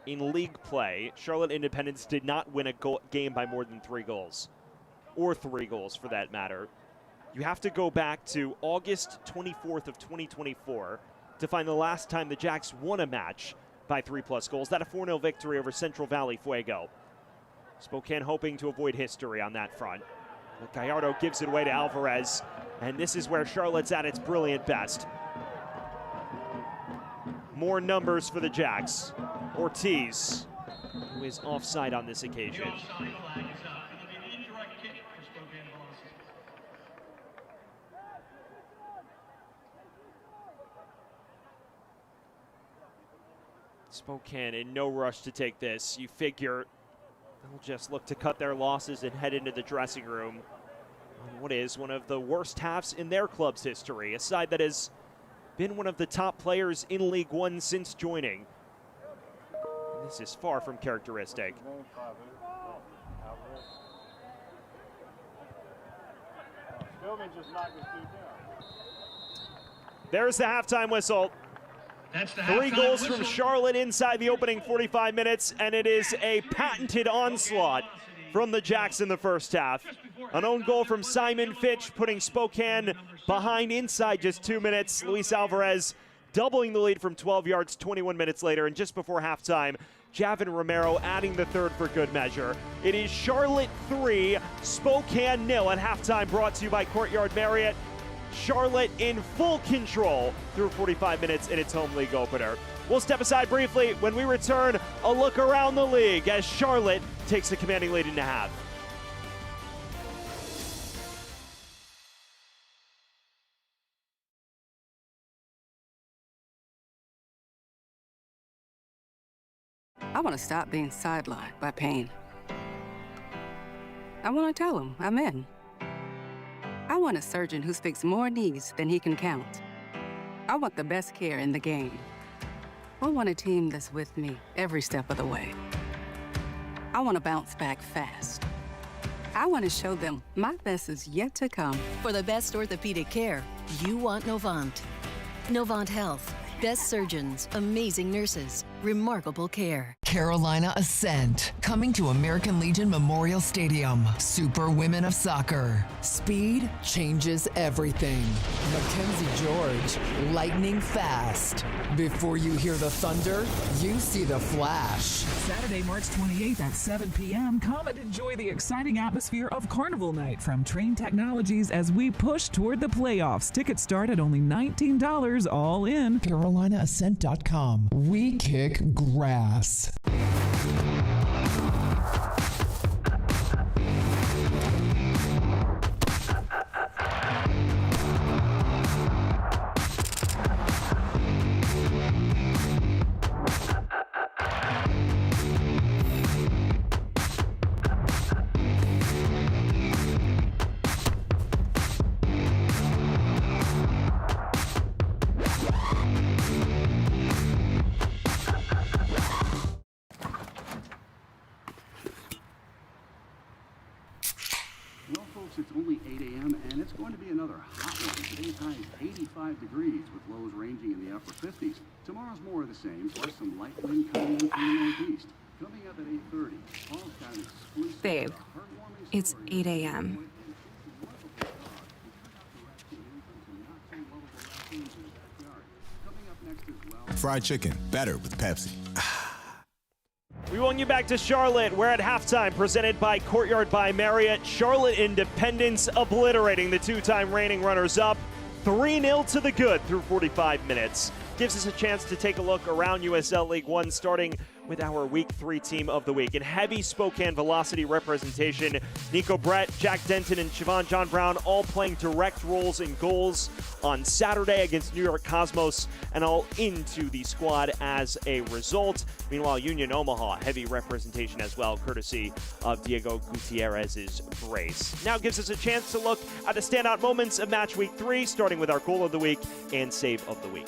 in league play, Charlotte Independence did not win a game by more than 3 goals, or 3 goals for that matter. You have to go back to August 24th of 2024 to find the last time the Jacks won a match by 3+ goals. That a 4-0 victory over Central Valley Fuego. Spokane hoping to avoid history on that front. But Gallardo gives it away to Alvarez, and this is where Charlotte's at its brilliant best. More numbers for the Jacks. Ortiz, who is offside on this occasion. The offside flag is up. It'll be an indirect kick for Spokane Velocity. Spokane in no rush to take this. You figure they'll just look to cut their losses and head into the dressing room on what is one of the worst halves in their club's history, a side that has been one of the top players in League One since joining. And this is far from characteristic. There's the halftime whistle. That's the 3 halftime goals whistle. from Charlotte inside the opening 45 minutes, and it is a patented onslaught from the Jacks in the first half. An own goal from Simon Fitch, putting Spokane behind inside just 2 minutes. Luis Alvarez doubling the lead from 12 yards 21 minutes later, and just before halftime, Javin Romero adding the 3rd for good measure. It is Charlotte 3, Spokane 0 at halftime, brought to you by Courtyard Marriott. Charlotte in full control through 45 minutes in its home league opener. We'll step aside briefly. When we return, a look around the league as Charlotte takes a commanding lead into half. I want to stop being sidelined by pain. I want to tell him I'm in. I want a surgeon who speaks more knees than he can count. I want the best care in the game. I want a team that's with me every step of the way. I want to bounce back fast. I want to show them my best is yet to come. For the best orthopedic care, you want Novant. Novant Health. Best surgeons, amazing nurses, remarkable care. Carolina Ascent, coming to American Legion Memorial Stadium. Super Women of Soccer. Speed changes everything. Mackenzie George, lightning fast. Before you hear the thunder, you see the flash. Saturday, March 28th at 7 p.m., come and enjoy the exciting atmosphere of Carnival Night from Train Technologies as we push toward the playoffs. Tickets start at only $19 all in. CarolinaAscent.com. We kick grass. Well, folks, it's only 8 a.m. and it's going to be another hot one. Today's high is 85 degrees with lows ranging in the upper 50s. Tomorrow's more of the same, plus some light wind coming in from the northeast. Coming up at 8:30, Paul's got an exclusive, Babe, heartwarming it's story 8 a.m. Fried chicken, better with Pepsi. We welcome you back to Charlotte. We're at halftime, presented by Courtyard by Marriott. Charlotte Independence obliterating the two-time reigning runners-up. 3-0 to the good through 45 minutes. Gives us a chance to take a look around USL League One, starting with our Week 3 team of the week. In heavy Spokane velocity representation, Nico Brett, Jack Denton, and Siobhan John Brown all playing direct roles in goals on Saturday against New York Cosmos, and all into the squad as a result. Meanwhile, Union Omaha, heavy representation as well, courtesy of Diego Gutierrez's brace. Now gives us a chance to look at the standout moments of match Week 3, starting with our goal of the week and save of the week.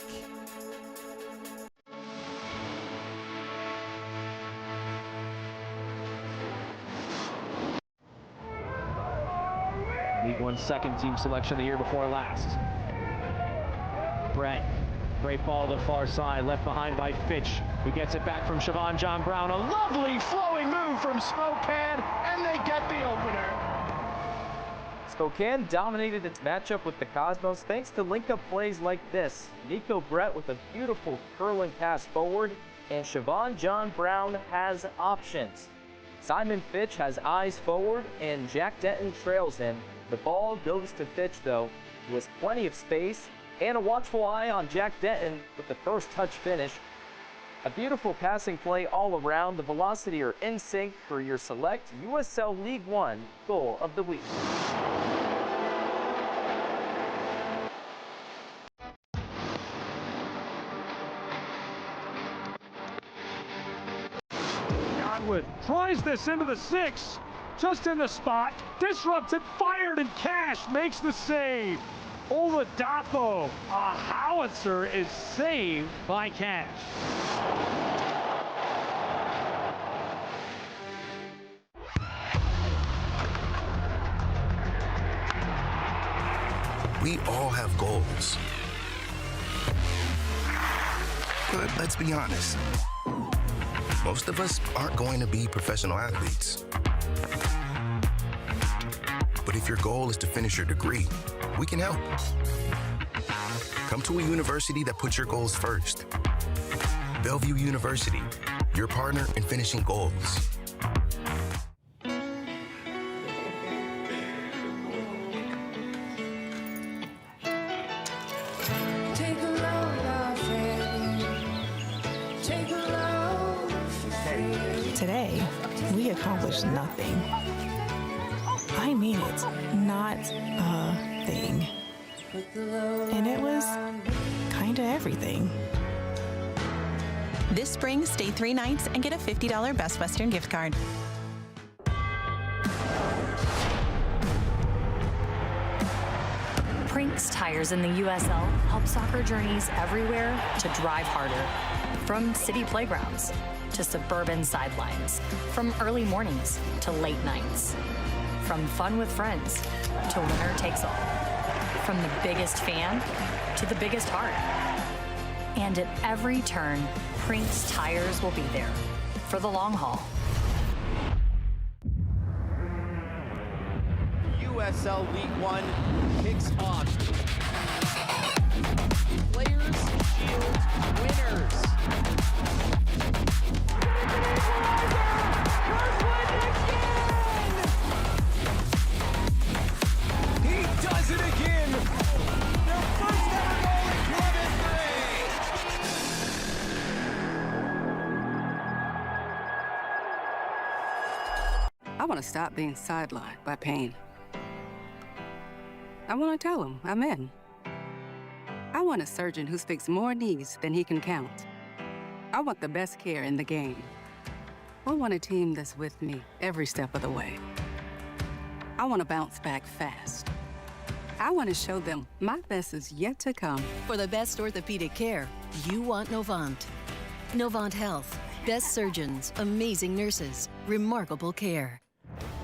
League One second team selection the year before last. Brett, great ball to the far side, left behind by Fitch, who gets it back from Siobhan John Brown. A lovely flowing move from Spokane, and they get the opener. Spokane dominated its matchup with the Cosmos thanks to link-up plays like this. Nico Brett with a beautiful curling pass forward, and Siobhan John Brown has options. Simon Fitch has eyes forward, and Jack Denton trails him. The ball goes to Fitch, though, with plenty of space and a watchful eye on Jack Denton with the first touch finish. A beautiful passing play all around. The velocity are in sync for your select USL League One goal of the week. Godwood tries this into the 6, just in the spot, disrupts it, fired, and Cash makes the save. Oladapo, a howitzer, is saved by Cash. We all have goals. But let's be honest, most of us aren't going to be professional athletes. But if your goal is to finish your degree, we can help. Come to a university that puts your goals first. Bellevue University, your partner in finishing goals. Today, we accomplished nothing. I mean it, not a thing. And it was kinda everything. This spring, stay 3 nights and get a $50 Best Western gift card. Prinks Tires in the USL help soccer journeys everywhere to drive harder. From city playgrounds to suburban sidelines, from early mornings to late nights, from fun with friends to winner takes all, from the biggest fan to the biggest heart. And at every turn, Prinks Tires will be there for the long haul. USL League One kicks off. Players Shield winners. He does it again. Their first ever goal in club history. I want to stop being sidelined by pain. I want to tell him I'm in. I want a surgeon who speaks more knees than he can count. I want the best care in the game. I want a team that's with me every step of the way. I want to bounce back fast. I want to show them my best is yet to come. For the best orthopedic care, you want Novant. Novant Health. Best surgeons, amazing nurses, remarkable care.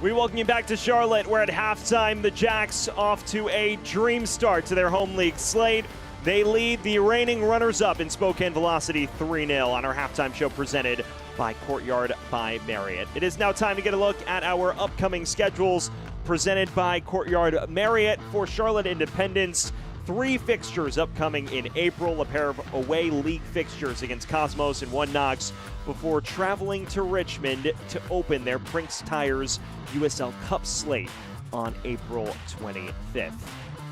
We welcome you back to Charlotte, where at halftime, the Jacks off to a dream start to their home league slate. They lead the reigning runners-up in Spokane Velocity 3-0 on our halftime show presented by Courtyard by Marriott. It is now time to get a look at our upcoming schedules presented by Courtyard Marriott for Charlotte Independence. 3 fixtures upcoming in April, a pair of away league fixtures against Cosmos and One Knox before traveling to Richmond to open their Prinks Tires USL Cup slate on April 25th.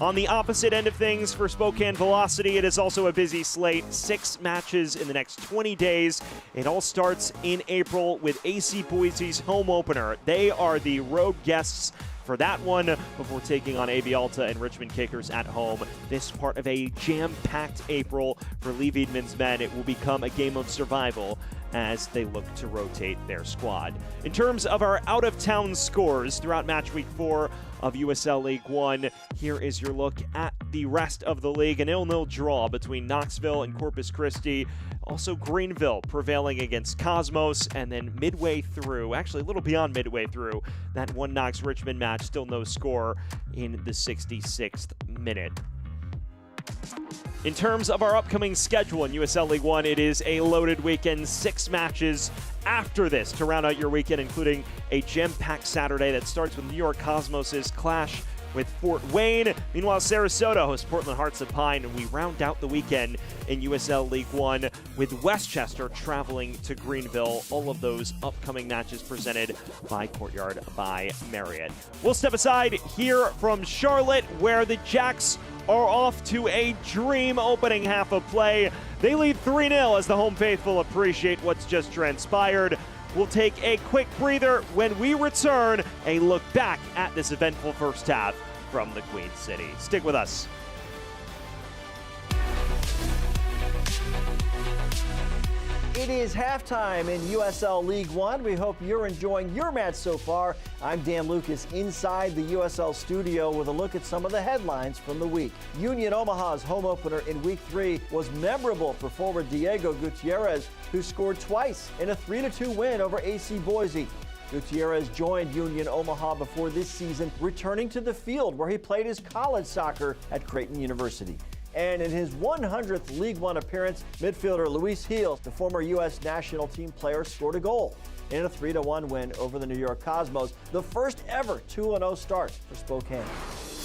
On the opposite end of things for Spokane Velocity, it is also a busy slate. 6 matches in the next 20 days. It all starts in April with AC Boise's home opener. They are the road guests for that one before taking on AB Alta and Richmond Kickers at home. This part of a jam-packed April for Lee Wiedman's men. It will become a game of survival as they look to rotate their squad. In terms of our out-of-town scores throughout match week 4 of USL League One, here is your look at the rest of the league. An 0-0 draw between Knoxville and Corpus Christi. Also Greenville prevailing against Cosmos, and then midway through, actually a little beyond midway through, that One Knox Richmond match, still no score in the 66th minute. In terms of our upcoming schedule in USL League One, it is a loaded weekend, 6 matches after this to round out your weekend, including a gem-packed Saturday that starts with New York Cosmos' clash with Fort Wayne. Meanwhile, Sarasota hosts Portland Hearts of Pine, and we round out the weekend in USL League One with Westchester traveling to Greenville. All of those upcoming matches presented by Courtyard by Marriott. We'll step aside here from Charlotte, where the Jacks are off to a dream opening half of play. They lead 3-0 as the home faithful appreciate what's just transpired. We'll take a quick breather. When we return, a look back at this eventful first half from the Queen City. Stick with us. It is halftime in USL League One. We hope you're enjoying your match so far. I'm Dan Lucas inside the USL studio with a look at some of the headlines from the week. Union Omaha's home opener in Week 3 was memorable for forward Diego Gutierrez, who scored twice in a 3-2 win over AC Boise. Gutierrez joined Union Omaha before this season, returning to the field where he played his college soccer at Creighton University. And in his 100th League One appearance, midfielder Luis Gil, the former U.S. national team player, scored a goal in a 3-1 win over the New York Cosmos, the first ever 2-0 start for Spokane.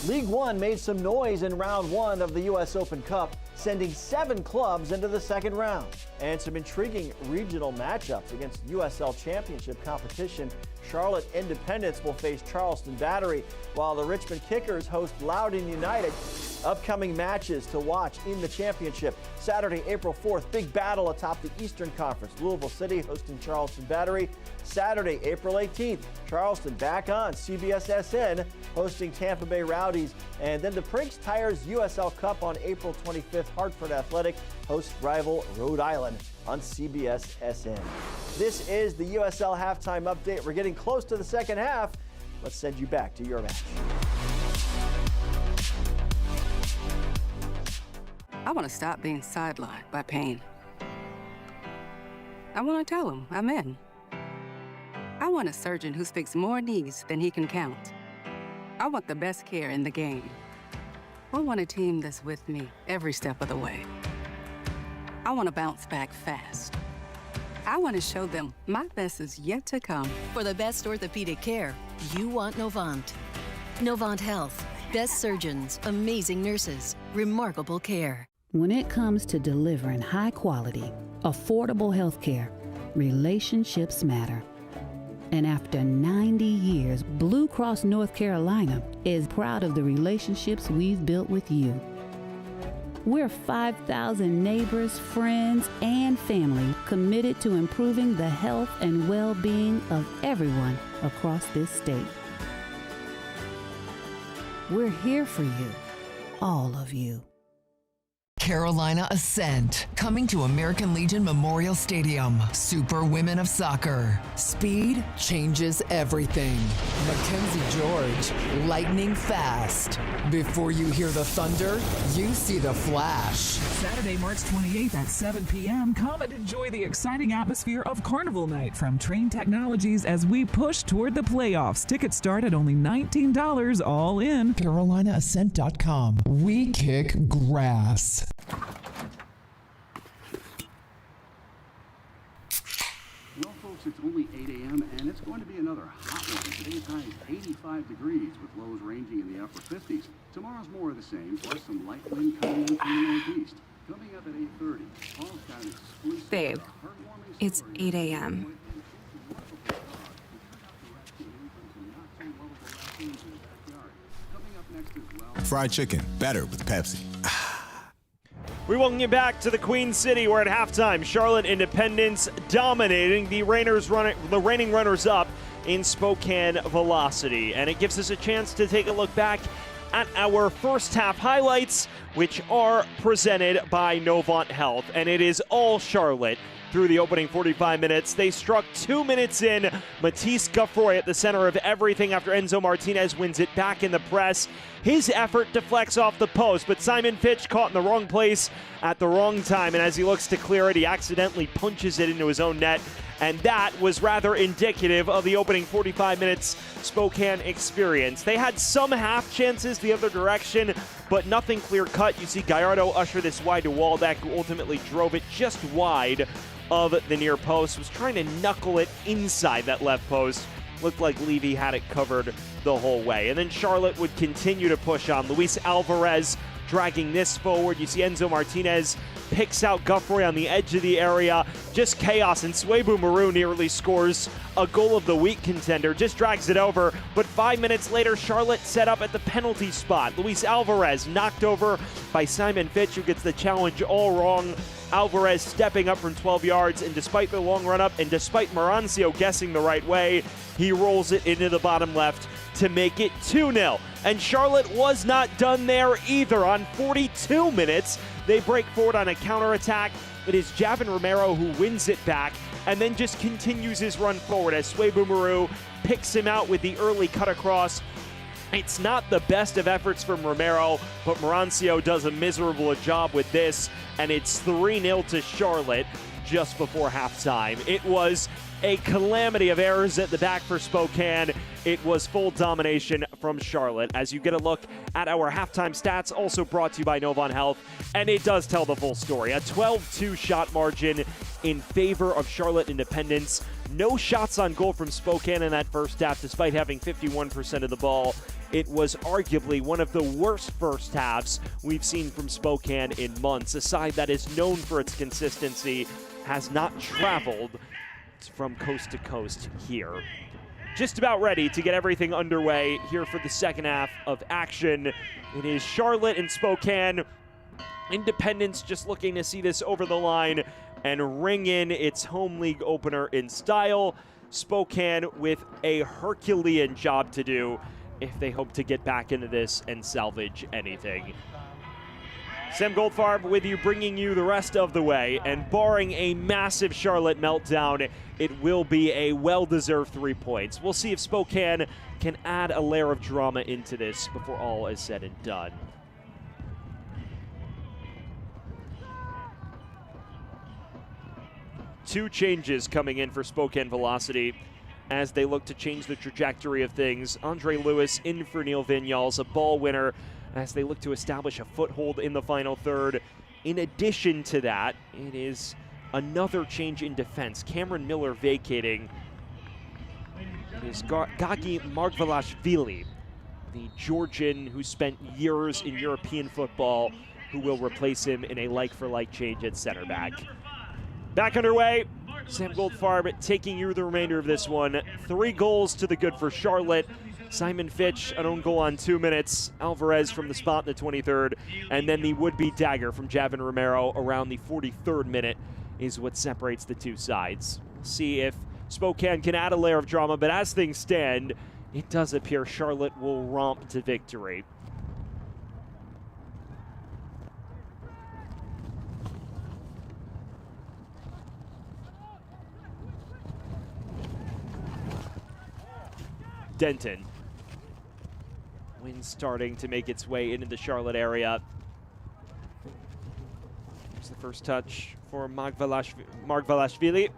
League One made some noise in round 1 of the U.S. Open Cup, sending 7 clubs into the second round. And some intriguing regional matchups against USL Championship competition. Charlotte Independence will face Charleston Battery, while the Richmond Kickers host Loudoun United. Upcoming matches to watch in the championship. Saturday, April 4th, big battle atop the Eastern Conference. Louisville City hosting Charleston Battery. Saturday, April 18th, Charleston back on CBS SN hosting Tampa Bay Rowdies. And then the Prinks Tires USL Cup on April 25th. Hartford Athletic hosts rival Rhode Island on CBS SN. This is the USL halftime update. We're getting close to the second half. Let's send you back to your match. I want to stop being sidelined by pain. I want to tell him I'm in. I want a surgeon who speaks more knees than he can count. I want the best care in the game. I want a team that's with me every step of the way. I want to bounce back fast. I want to show them my best is yet to come. For the best orthopedic care, you want Novant. Novant Health. Best surgeons, amazing nurses, remarkable care. When it comes to delivering high quality, affordable health care, relationships matter. And after 90 years, Blue Cross North Carolina is proud of the relationships we've built with you. We're 5,000 neighbors, friends, and family committed to improving the health and well-being of everyone across this state. We're here for you, all of you. Carolina Ascent, coming to American Legion Memorial Stadium. Super Women of Soccer. Speed changes everything. Mackenzie George, lightning fast. Before you hear the thunder, you see the flash. Saturday, March 28th at 7 p.m., come and enjoy the exciting atmosphere of Carnival Night from Train Technologies as we push toward the playoffs. Tickets start at only $19 all in. CarolinaAscent.com. We kick grass. Well, folks, it's only 8 a.m. and it's going to be another hot one. Today's high is 85 degrees with lows ranging in the upper 50s. Tomorrow's more of the same, plus some light wind coming in from the northeast. Coming up at 8:30, Paul's got an exclusive Babe, heartwarming it's story. 8 a.m. Fried chicken, better with Pepsi. We welcome you back to the Queen City, where at halftime, Charlotte Independence dominating the reigning runners-up in Spokane Velocity. And it gives us a chance to take a look back at our first half highlights, which are presented by Novant Health. And it is all Charlotte through the opening 45 minutes. They struck 2 minutes in. Matisse Gaffroy at the center of everything after Enzo Martinez wins it back in the press. His effort deflects off the post, but Simon Fitch caught in the wrong place at the wrong time, and as he looks to clear it, he accidentally punches it into his own net, and that was rather indicative of the opening 45 minutes Spokane experience. They had some half chances the other direction, but nothing clear-cut. You see Gallardo usher this wide to Waldeck, who ultimately drove it just wide of the near post, was trying to knuckle it inside that left post. Looked like Levy had it covered the whole way. And then Charlotte would continue to push on. Luis Alvarez dragging this forward. You see Enzo Martinez picks out Gaffroy on the edge of the area. Just chaos, and Swebu Maru nearly scores a goal of the week contender. Just drags it over, but 5 minutes later, Charlotte set up at the penalty spot. Luis Alvarez knocked over by Simon Fitch, who gets the challenge all wrong. Alvarez stepping up from 12 yards, and despite the long run-up and despite Marancio guessing the right way, he rolls it into the bottom left to make it 2-0. And Charlotte was not done there either. On 42 minutes, they break forward on a counterattack. It is Javin Romero who wins it back and then just continues his run forward as Swebu Maru picks him out with the early cut across. It's not the best of efforts from Romero, but Marancio does a miserable job with this, and it's 3-0 to Charlotte just before halftime. It was a calamity of errors at the back for Spokane. It was full domination from Charlotte. As you get a look at our halftime stats, also brought to you by Novant Health, and it does tell the full story. A 12-2 shot margin in favor of Charlotte Independence. No shots on goal from Spokane in that first half, despite having 51% of the ball. It was arguably one of the worst first halves we've seen from Spokane in months. A side that is known for its consistency has not traveled from coast to coast here. Just about ready to get everything underway here for the second half of action. It is Charlotte and Spokane. Independence just looking to see this over the line and ring in its home league opener in style. Spokane with a Herculean job to do if they hope to get back into this and salvage anything. Sam Goldfarb with you, bringing you the rest of the way, and barring a massive Charlotte meltdown, it will be a well-deserved 3 points. We'll see if Spokane can add a layer of drama into this before all is said and done. Two changes coming in for Spokane Velocity as they look to change the trajectory of things. Andre Lewis in for Neil Vinyals, a ball winner, as they look to establish a foothold in the final third. In addition to that, it is another change in defense. Cameron Miller vacating. It is Gagi Margvelashvili, the Georgian who spent years in European football, who will replace him in a like-for-like change at center back. Back underway, Sam Goldfarb taking you the remainder of this one. 3 goals to the good for Charlotte. Simon Fitch, an own goal on 2 minutes. Alvarez from the spot in the 23rd. And then the would-be dagger from Javin Romero around the 43rd minute is what separates the two sides. We'll see if Spokane can add a layer of drama, but as things stand, it does appear Charlotte will romp to victory. Denton. Wind starting to make its way into the Charlotte area. Here's the first touch for Margvelashvili.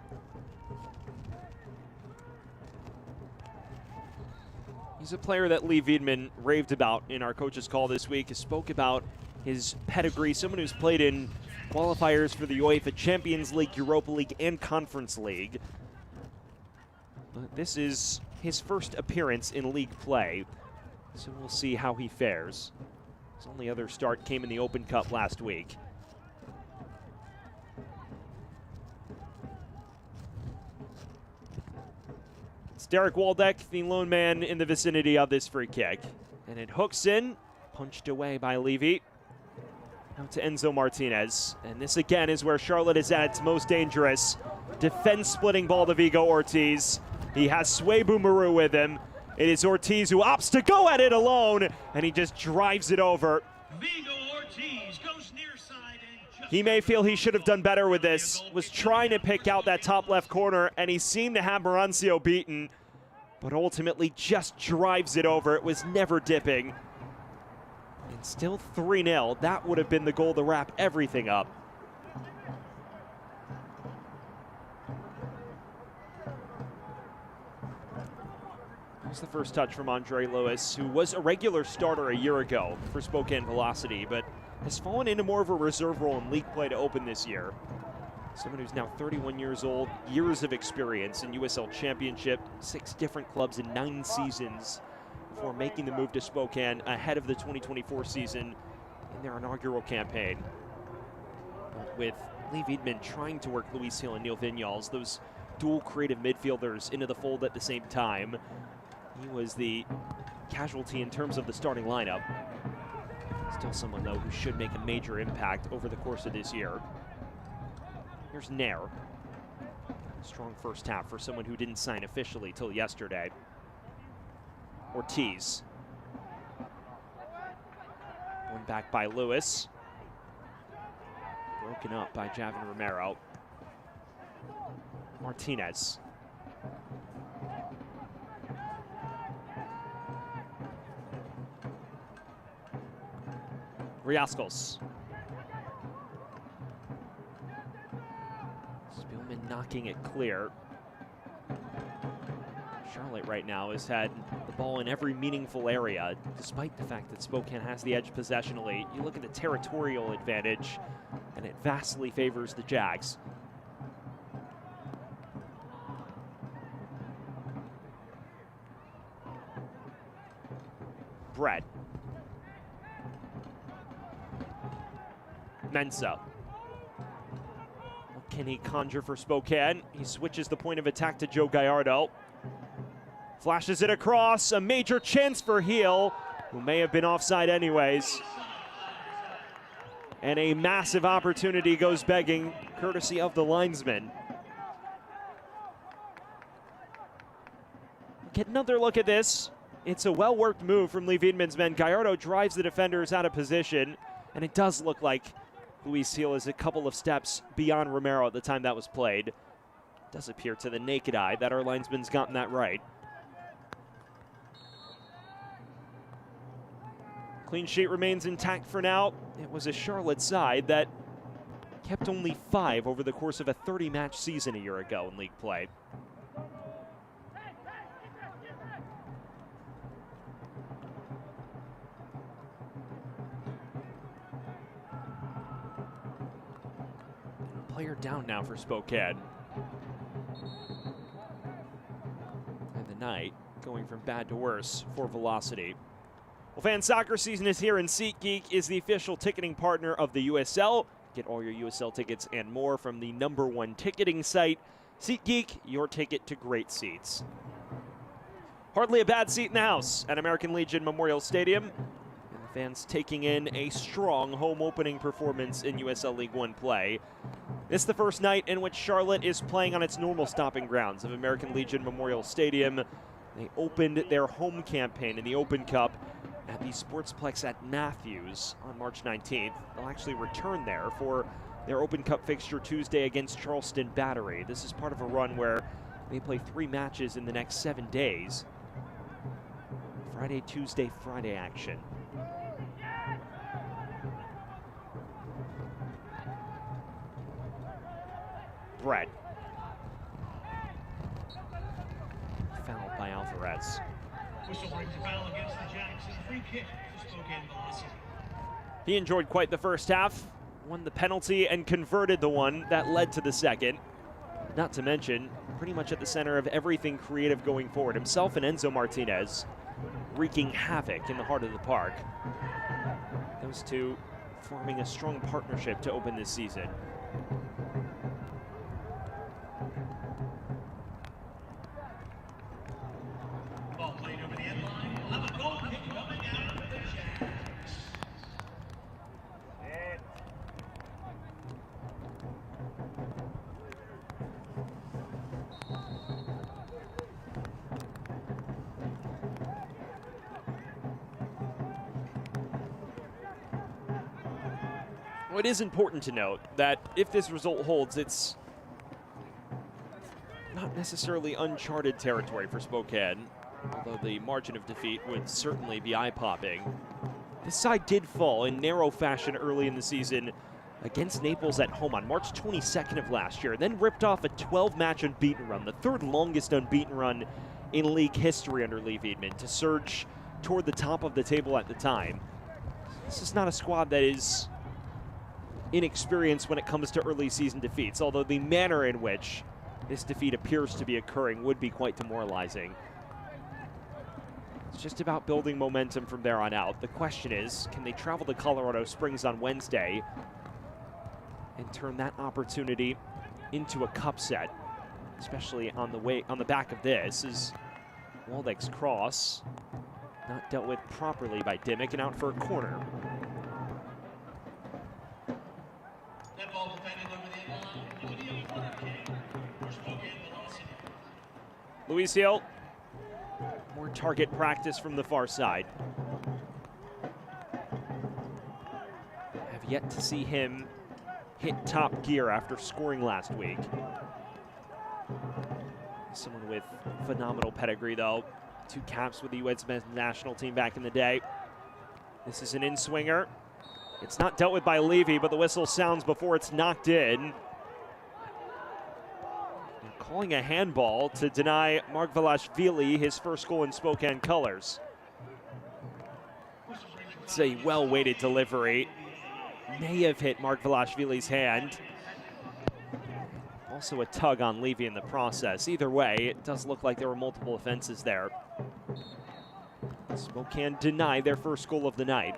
He's a player that Lee Wiedemann raved about in our coach's call this week. He spoke about his pedigree, someone who's played in qualifiers for the UEFA Champions League, Europa League, and Conference League. But this is his first appearance in league play, so we'll see how he fares. His only other start came in the Open Cup last week. It's Derek Waldeck, the lone man in the vicinity of this free kick. And it hooks in, punched away by Levy. Out to Enzo Martinez. And this again is where Charlotte is at its most dangerous. Defense-splitting ball to Vigo Ortiz. He has Swebu Maru with him. It is Ortiz who opts to go at it alone, and he just drives it over. Vigo Ortiz goes near side and He may feel he should have done better with this. Was trying to pick out that top left corner, and he seemed to have Marancio beaten, but ultimately just drives it over. It was never dipping. And still 3-0. That would have been the goal to wrap everything up. Here's the first touch from Andre Lewis, who was a regular starter a year ago for Spokane Velocity, but has fallen into more of a reserve role in league play to open this year. Someone who's now 31 years old, years of experience in USL Championship, 6 different clubs in 9 seasons before making the move to Spokane ahead of the 2024 season in their inaugural campaign. But with Lee Wiedemann trying to work Luis Hill and Neil Vinyals, those dual creative midfielders, into the fold at the same time, he was the casualty in terms of the starting lineup. Still someone, though, who should make a major impact over the course of this year. Here's Nair. Strong first half for someone who didn't sign officially till yesterday. Ortiz. One back by Lewis. Broken up by Javin Romero. Martinez. Riascos. Spielman knocking it clear. Charlotte right now has had the ball in every meaningful area, despite the fact that Spokane has the edge possessionally. You look at the territorial advantage, and it vastly favors the Jags. Brett. Mensah. What can he conjure for Spokane? He switches the point of attack to Joe Gallardo. Flashes it across, a major chance for Heel, who may have been offside anyways. And a massive opportunity goes begging, courtesy of the linesman. Get another look at this. It's a well-worked move from Lee Wiedemann's men. Gallardo drives the defenders out of position, and it does look like Luis Heel is a couple of steps beyond Romero at the time that was played. It does appear to the naked eye that our linesman's gotten that right. Clean sheet remains intact for now. It was a Charlotte side that kept only 5 over the course of a 30-match season a year ago in league play. player down now for Spokane. And the night going from bad to worse for Velocity. Well, fan soccer season is here, and SeatGeek is the official ticketing partner of the USL. Get all your USL tickets and more from the #1 ticketing site. SeatGeek, your ticket to great seats. Hardly a bad seat in the house at American Legion Memorial Stadium. And the fans taking in a strong home opening performance in USL League One play. This is the first night in which Charlotte is playing on its normal stopping grounds of American Legion Memorial Stadium. They opened their home campaign in the Open Cup at the Sportsplex at Matthews on March 19th. They'll actually return there for their Open Cup fixture Tuesday against Charleston Battery. This is part of a run where they play 3 matches in the next 7 days. Friday, Tuesday, Friday action. Brett. Fouled by Alvarez. Whistle brings a foul against the Jackson. Free kick to Spokane Velocity. He enjoyed quite the first half, won the penalty and converted the one that led to the second. Not to mention, pretty much at the center of everything creative going forward. Himself and Enzo Martinez wreaking havoc in the heart of the park. Those two forming a strong partnership to open this season. Ball played over the end line. We'll have a goal kick coming out of the Jacks. Well, it is important to note that if this result holds, it's not necessarily uncharted territory for Spokane, although the margin of defeat would certainly be eye-popping. This side did fall in narrow fashion early in the season against Naples at home on March 22nd of last year, then ripped off a 12-match unbeaten run, the 3rd longest unbeaten run in league history under Lee Veidman, to surge toward the top of the table at the time. This is not a squad that is inexperienced when it comes to early season defeats, although the manner in which this defeat appears to be occurring would be quite demoralizing. It's just about building momentum from there on out. The question is, can they travel to Colorado Springs on Wednesday and turn that opportunity into a cup set, especially on the back of this is Waldeck's cross, not dealt with properly by Dimmick and out for a corner. That ball defended over the end line. It would be a corner kick for Spokane Velocity. Luis Hill, more target practice from the far side. Have yet to see him hit top gear after scoring last week. Someone with phenomenal pedigree, though. 2 caps with the U.S. men's national team back in the day. This is an in-swinger. It's not dealt with by Levy, but the whistle sounds before it's knocked in. They're calling a handball to deny Margvelashvili his first goal in Spokane colors. It's a well-weighted delivery. May have hit Margvelashvili's hand. Also a tug on Levy in the process. Either way, it does look like there were multiple offenses there. Spokane denied their first goal of the night.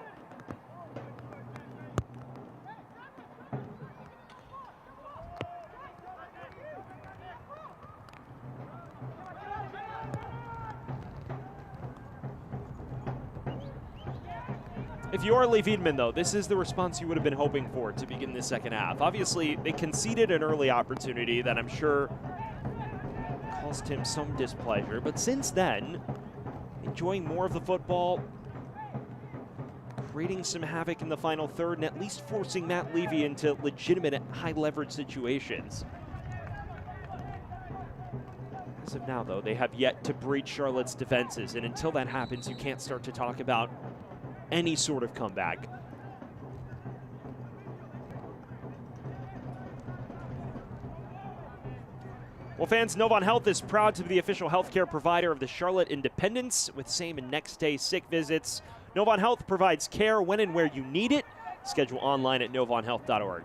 If you are Lee Veidman, though, this is the response you would have been hoping for to begin this second half. Obviously, they conceded an early opportunity that I'm sure caused him some displeasure. But since then, enjoying more of the football, creating some havoc in the final third, and at least forcing Matt Levy into legitimate high-leverage situations. As of now, though, they have yet to breach Charlotte's defenses, and until that happens, you can't start to talk about any sort of comeback. Well, fans, Novant Health is proud to be the official healthcare provider of the Charlotte Independents with same and next day sick visits. Novant Health provides care when and where you need it. Schedule online at novanthealth.org.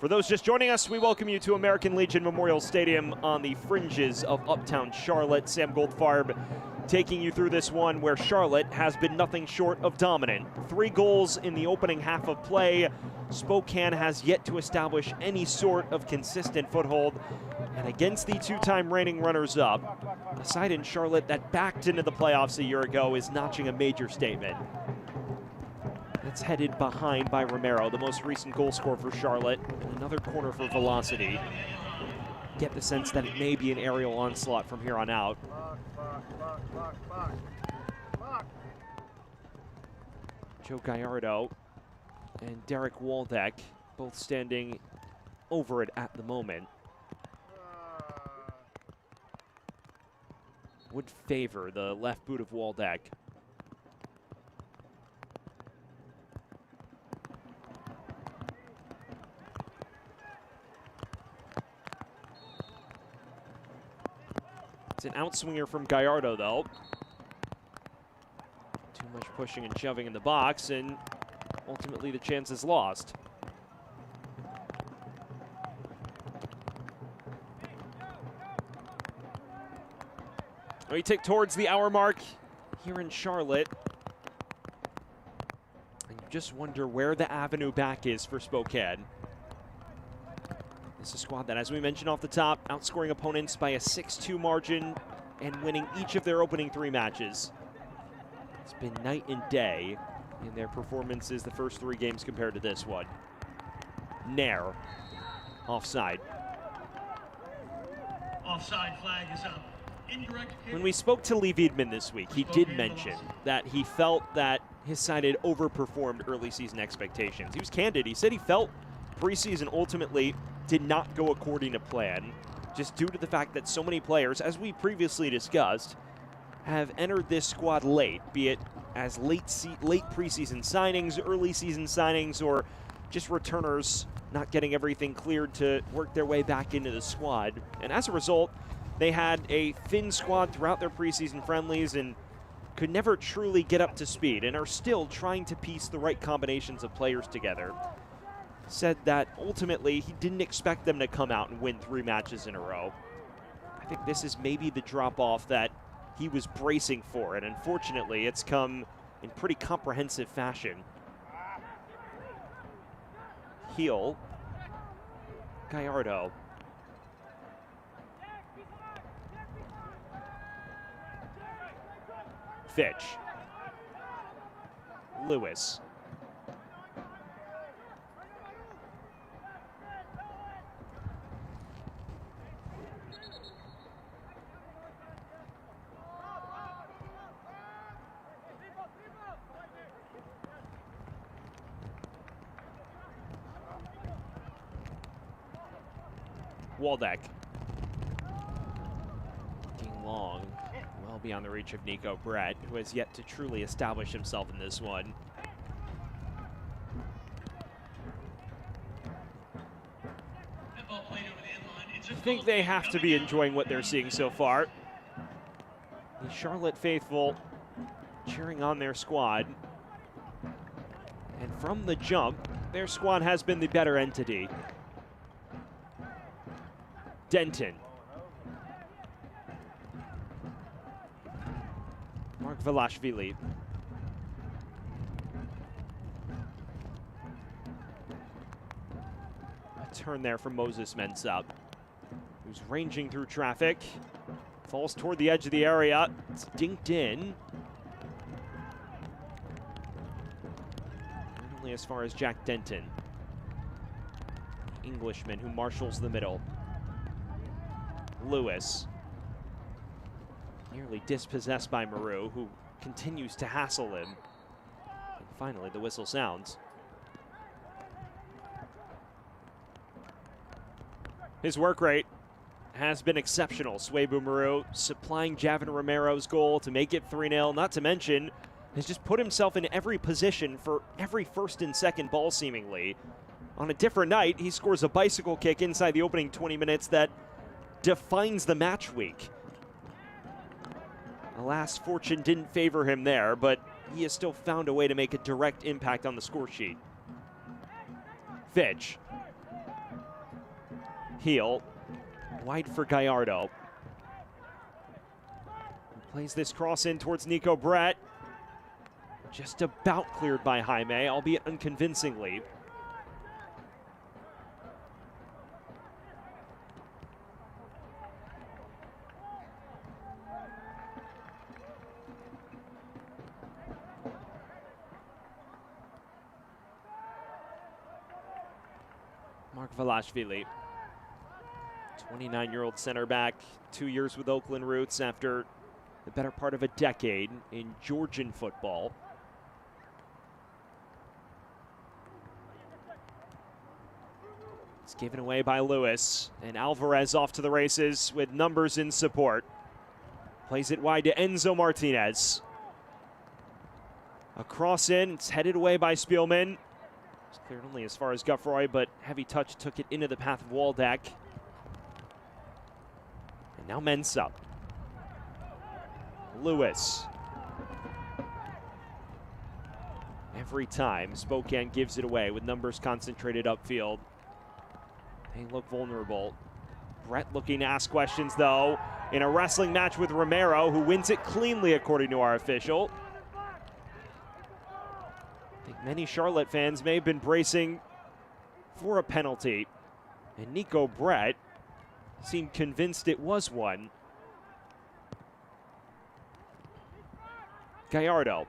For those just joining us, we welcome you to American Legion Memorial Stadium on the fringes of uptown Charlotte. Sam Goldfarb taking you through this one where Charlotte has been nothing short of dominant. 3 goals in the opening half of play. Spokane has yet to establish any sort of consistent foothold. And against the 2-time reigning runners-up, a side in Charlotte that backed into the playoffs a year ago is notching a major statement. It's headed behind by Romero, the most recent goal scorer for Charlotte. And another corner for Velocity. Get the sense that it may be an aerial onslaught from here on out. Joe Gallardo and Derek Waldeck both standing over it at the moment. Would favor the left boot of Waldeck. It's an outswinger from Gallardo, though. Too much pushing and shoving in the box, and ultimately the chance is lost. We take towards the hour mark here in Charlotte. And you just wonder where the avenue back is for Spokane. This is a squad that, as we mentioned off the top, outscoring opponents by a 6-2 margin and winning each of their opening 3 matches. It's been night and day in their performances the first 3 games compared to this one. Nair, offside. Offside flag is up. Indirect hit. When we spoke to Lee Wiedman this week, he did mention that he felt that his side had overperformed early season expectations. He was candid. He said he felt preseason ultimately did not go according to plan, just due to the fact that so many players, as we previously discussed, have entered this squad late, be it as late preseason signings, early season signings, or just returners not getting everything cleared to work their way back into the squad. And as a result, they had a thin squad throughout their preseason friendlies and could never truly get up to speed and are still trying to piece the right combinations of players together. Said that ultimately he didn't expect them to come out and win 3 matches in a row. I think this is maybe the drop-off that he was bracing for, and unfortunately it's come in pretty comprehensive fashion. Heel, Gallardo. Fitch. Lewis. Waldeck. Looking long, well beyond the reach of Nico Brett, who has yet to truly establish himself in this one. I think they have to be enjoying what they're seeing so far. The Charlotte faithful cheering on their squad. And from the jump, their squad has been the better entity. Denton. Mark Velashvili. A turn there from Moses Mensah, who's ranging through traffic. Falls toward the edge of the area. It's dinked in. Only as far as Jack Denton. Englishman who marshals the middle. Lewis. Nearly dispossessed by Maru, who continues to hassle him. And finally, the whistle sounds. His work rate has been exceptional. Swabu Maru supplying Javin Romero's goal to make it 3-0, not to mention has just put himself in every position for every first and second ball seemingly. On a different night, he scores a bicycle kick inside the opening 20 minutes that defines the match week. Alas, fortune didn't favor him there, but he has still found a way to make a direct impact on the score sheet. Fitch. Heel, wide for Gallardo. Plays this cross in towards Nico Brett. Just about cleared by Jaime, albeit unconvincingly. Mark Velashvili, 29-year-old center back, 2 years with Oakland roots after the better part of a decade in Georgian football. It's given away by Lewis, and Alvarez off to the races with numbers in support. Plays it wide to Enzo Martinez. A cross in, it's headed away by Spielman. It's cleared only as far as Guffroy, but heavy touch took it into the path of Waldeck. And now Mensah. Lewis. Every time Spokane gives it away with numbers concentrated upfield. They look vulnerable. Brett looking to ask questions, though, in a wrestling match with Romero, who wins it cleanly, according to our official. I think many Charlotte fans may have been bracing for a penalty, and Nico Brett seemed convinced it was one. Gallardo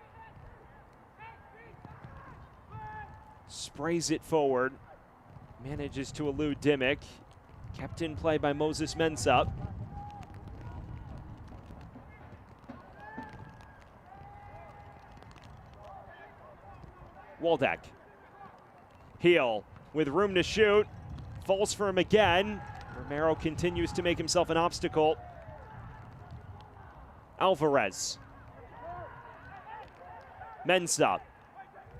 sprays it forward, manages to elude Dimmick, kept in play by Moses Mensah. Waldeck. Heel with room to shoot. Falls for him again. Romero continues to make himself an obstacle. Alvarez. Mensah.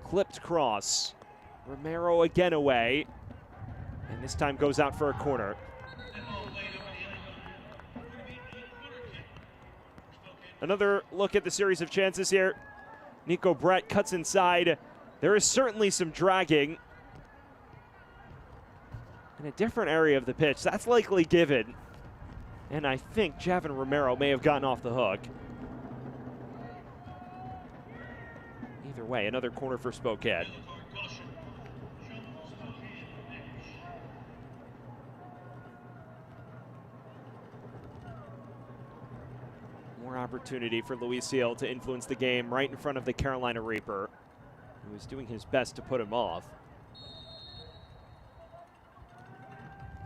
Clipped cross. Romero again away. And this time goes out for a corner. Another look at the series of chances here. Nico Brett cuts inside. There is certainly some dragging in a different area of the pitch. That's likely given. And I think Javin Romero may have gotten off the hook. Either way, another corner for Spokane. More opportunity for Luis Seal to influence the game right in front of the Carolina Reaper, who was doing his best to put him off.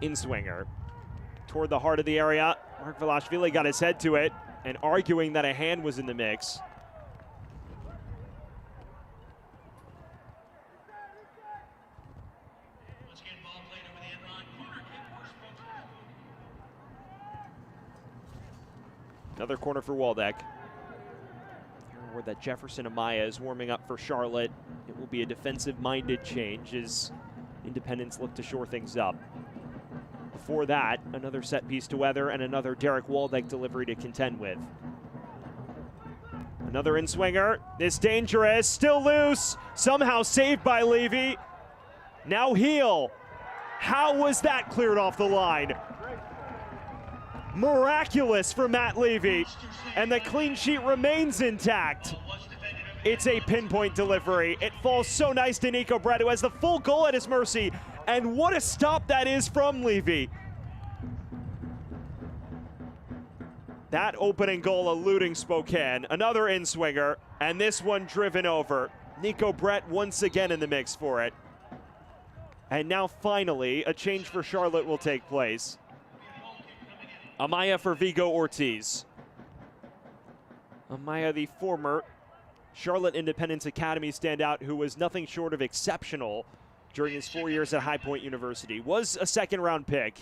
In-swinger toward the heart of the area. Mark Velashvili got his head to it and arguing that a hand was in the mix. Another corner for Waldeck. Word that Jefferson Amaya is warming up for Charlotte. It will be a defensive-minded change as Independents look to shore things up. Before that, another set piece to Weather and another Derek Waldeck delivery to contend with. Another in-swinger. This dangerous, still loose, somehow saved by Levy. Now Heel. How was that cleared off the line? Miraculous for Matt Levy, and the clean sheet remains intact. It's a pinpoint delivery. It falls so nice to Nico Brett, who has the full goal at his mercy, and what a stop that is from Levy. That opening goal eluding Spokane. Another in-swinger, and this one driven over. Nico Brett once again in the mix for it. And now finally, a change for Charlotte will take place. Amaya for Vigo Ortiz. Amaya, the former Charlotte Independence Academy standout who was nothing short of exceptional during his 4 years at High Point University. Was a second-round pick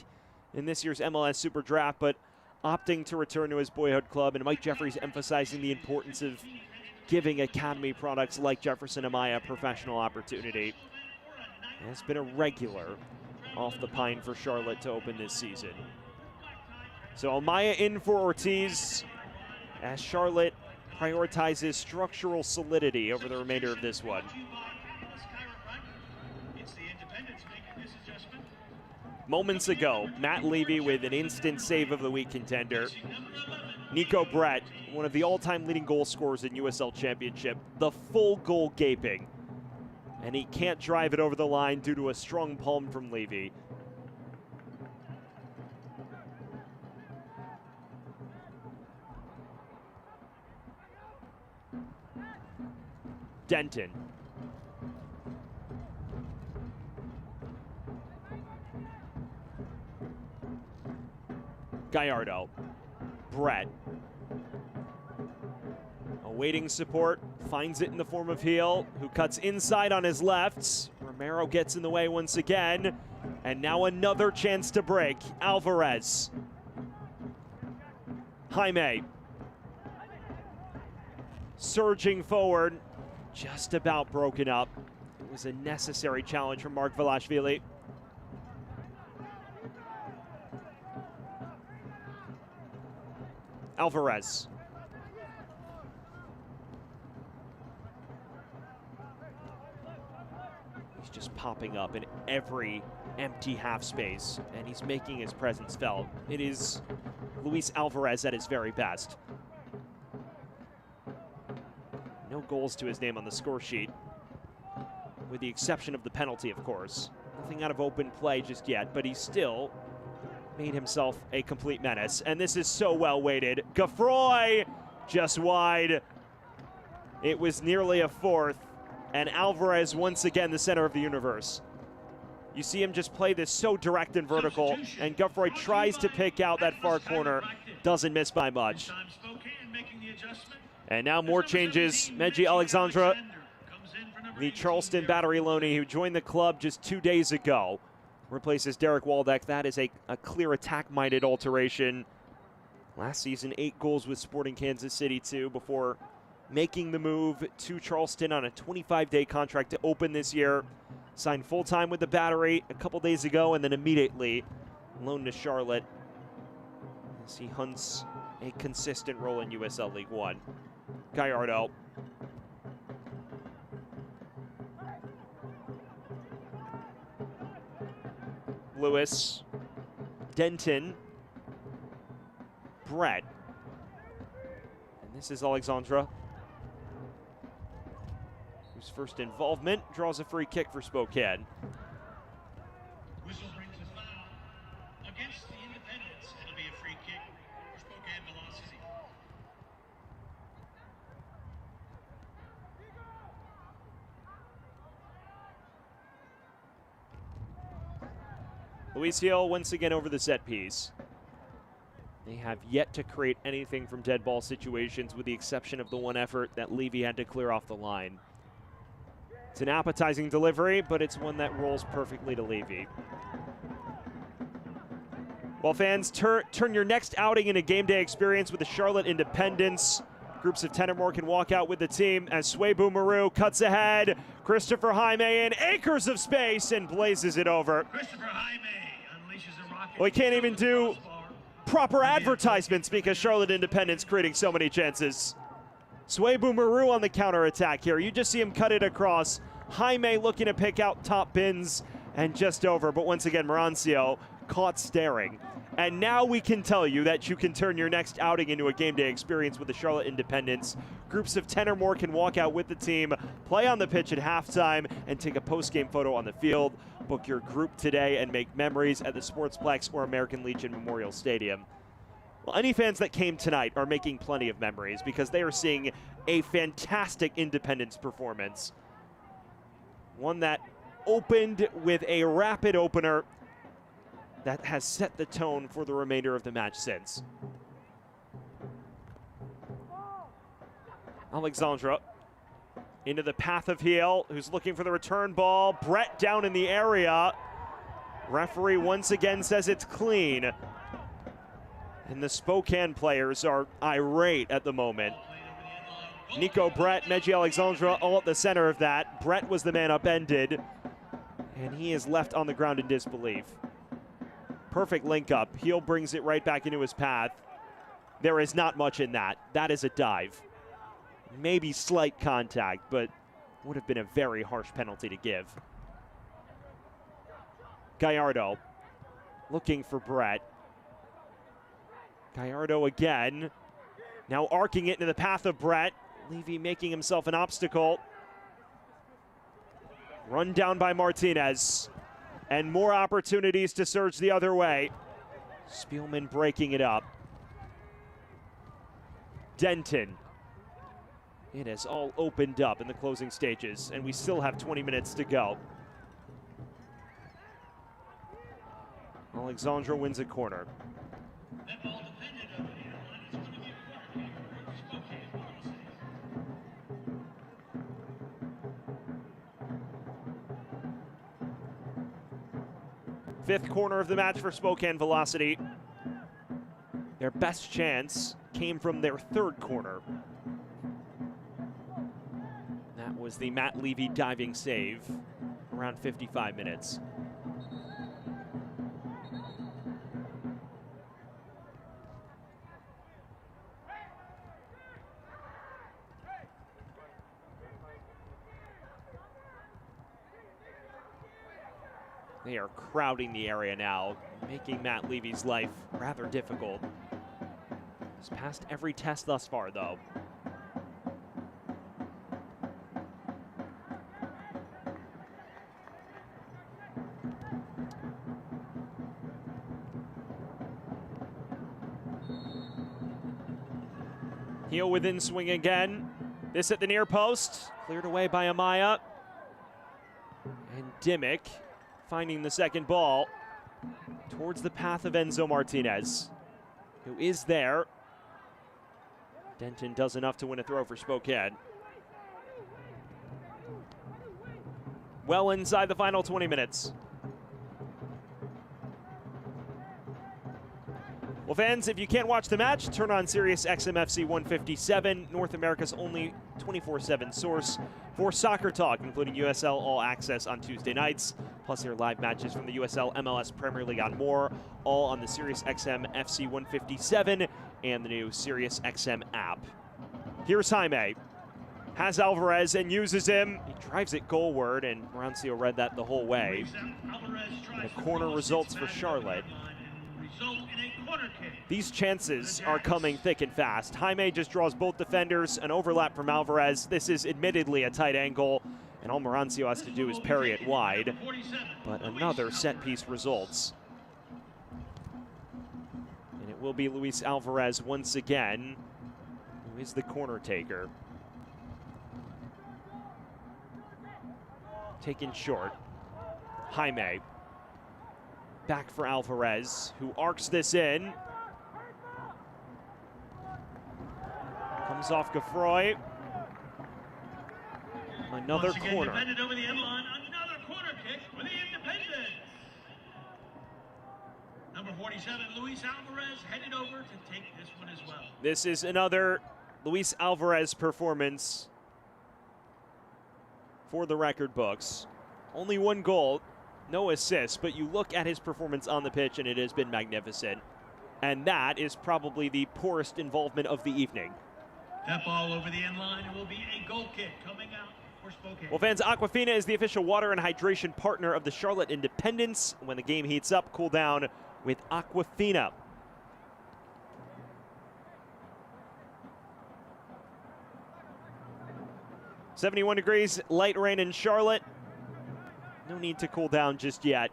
in this year's MLS Super Draft, but opting to return to his boyhood club, and Mike Jeffries emphasizing the importance of giving Academy products like Jefferson Amaya professional opportunity. And it's been a regular off the pine for Charlotte to open this season. So Amaya in for Ortiz as Charlotte prioritizes structural solidity over the remainder of this one. Moments ago, Matt Levy with an instant save of the week contender. Nico Brett, one of the all-time leading goal scorers in USL Championship, the full goal gaping. And he can't drive it over the line due to a strong palm from Levy. Denton. Gallardo. Brett. Awaiting support, finds it in the form of Heel, who cuts inside on his left. Romero gets in the way once again, and now another chance to break. Alvarez. Jaime. Surging forward, just about broken up. It was a necessary challenge from Mark Velashvili. Alvarez. He's just popping up in every empty half space, and he's making his presence felt. It is Luis Alvarez at his very best. No goals to his name on the score sheet, with the exception of the penalty, of course. Nothing out of open play just yet, but he's still made himself a complete menace. And this is so well weighted. Gaffroy just wide. It was nearly a fourth. And Alvarez once again the center of the universe. You see him just play this so direct and vertical, and Gaffroy tries to pick out that far corner. Doesn't miss by much. And now more changes. Meji Alexandra, the Charleston Battery loanee who joined the club just 2 days ago, replaces Derek Waldeck. That is a clear attack-minded alteration. Last season, 8 goals with Sporting Kansas City too, before making the move to Charleston on a 25-day contract to open this year. Signed full-time with the Battery a couple days ago, and then immediately loaned to Charlotte as he hunts a consistent role in USL League One. Gallardo. Lewis. Denton. Brett. And this is Alexandra, whose first involvement draws a free kick for Spokane. Whistle brings a foul against the Independents. It'll be a free kick for Spokane Velocity. Luis Heel once again over the set piece. They have yet to create anything from dead ball situations, with the exception of the one effort that Levy had to clear off the line. It's an appetizing delivery, but it's one that rolls perfectly to Levy. Well, fans, turn your next outing into game day experience with the Charlotte Independents. Groups of 10 or more can walk out with the team as Swebu Maru cuts ahead. Christopher Jaime in acres of space and blazes it over. Christopher Jaime unleashes a rocket. Well, he can't even do proper advertisements because Charlotte Independents creating so many chances. Swebu Maru on the counterattack here. You just see him cut it across. Jaime looking to pick out top bins and just over. But once again, Marancio caught staring. And now we can tell you that you can turn your next outing into a game day experience with the Charlotte Independents. Groups of 10 or more can walk out with the team, play on the pitch at halftime, and take a post-game photo on the field. Book your group today and make memories at the Sportsplex or American Legion Memorial Stadium. Well, any fans that came tonight are making plenty of memories because they are seeing a fantastic Independence performance. One that opened with a rapid opener that has set the tone for the remainder of the match since. Alexandra into the path of Heel, who's looking for the return ball. Brett down in the area. Referee once again says it's clean. And the Spokane players are irate at the moment. Nico Brett, Meji Alexandra all at the center of that. Brett was the man upended, and he is left on the ground in disbelief. Perfect link up. Heel brings it right back into his path. There is not much in that. That is a dive. Maybe slight contact, but would have been a very harsh penalty to give. Gallardo looking for Brett. Gallardo again. Now arcing it into the path of Brett. Levy making himself an obstacle. Run down by Martinez. And more opportunities to surge the other way. Spielman breaking it up. Denton. It has all opened up in the closing stages, and we still have 20 minutes to go. Alexandra wins a corner. That ball defended over the airline. It's going to be a corner kick for Spokane Memorial Stadium. Fifth corner of the match for Spokane Velocity. Their best chance came from their third corner. That was the Matt Levy diving save, around 55 minutes. They are crowding the area now, making Matt Levy's life rather difficult. He's passed every test thus far, though. Heel within swing again. This at the near post, cleared away by Amaya. And Dimmick finding the second ball towards the path of Enzo Martinez, who is there. Denton does enough to win a throw for Spokane. Well inside the final 20 minutes. Well, fans, if you can't watch the match, turn on Sirius XMFC 157, North America's only 24/7 source for soccer talk, including USL All Access on Tuesday nights, plus their live matches from the USL MLS Premier League on more, all on the Sirius XM FC 157 and the new Sirius XM app. Here's Jaime. Has Alvarez and uses him. He drives it goalward, and Mauricio read that the whole way. And a corner results for Charlotte. These chances are coming thick and fast. Jaime just draws both defenders, an overlap from Alvarez. This is admittedly a tight angle, and all Mauricio has to do is parry it wide. But another set piece results. And it will be Luis Alvarez once again, who is the corner taker. Taken short. Jaime. Back for Alvarez, who arcs this in. Comes off Gaffroy. Another corner. Defended over the end line. Another corner kick for the Independents. Number 47, Luis Alvarez, headed over to take this one as well. This is another Luis Alvarez performance for the record books. Only one goal. No assists, but you look at his performance on the pitch and it has been magnificent. And that is probably the poorest involvement of the evening. That ball over the end line will be a goal kick coming out for Spokane. Well, fans, Aquafina is the official water and hydration partner of the Charlotte Independents. When the game heats up, cool down with Aquafina. .71 degrees, light rain in Charlotte. No need to cool down just yet.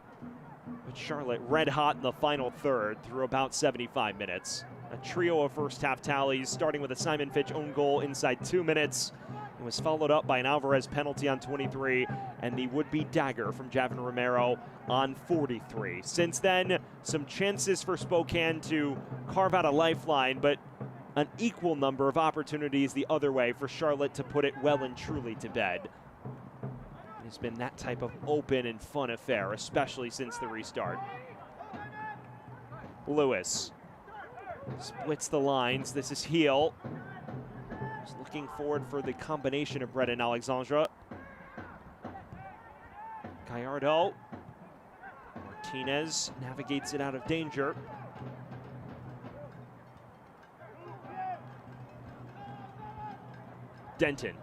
But Charlotte red hot in the final third through about 75 minutes. A trio of first half tallies, starting with a Simon Fitch own goal inside 2 minutes. It was followed up by an Alvarez penalty on 23 and the would-be dagger from Javin Romero on 43. Since then, some chances for Spokane to carve out a lifeline, but an equal number of opportunities the other way for Charlotte to put it well and truly to bed. It's been that type of open and fun affair, especially since the restart. Lewis splits the lines. This is Heel. Just looking forward for the combination of Brett and Alexandra. Gallardo. Martinez navigates it out of danger. Denton.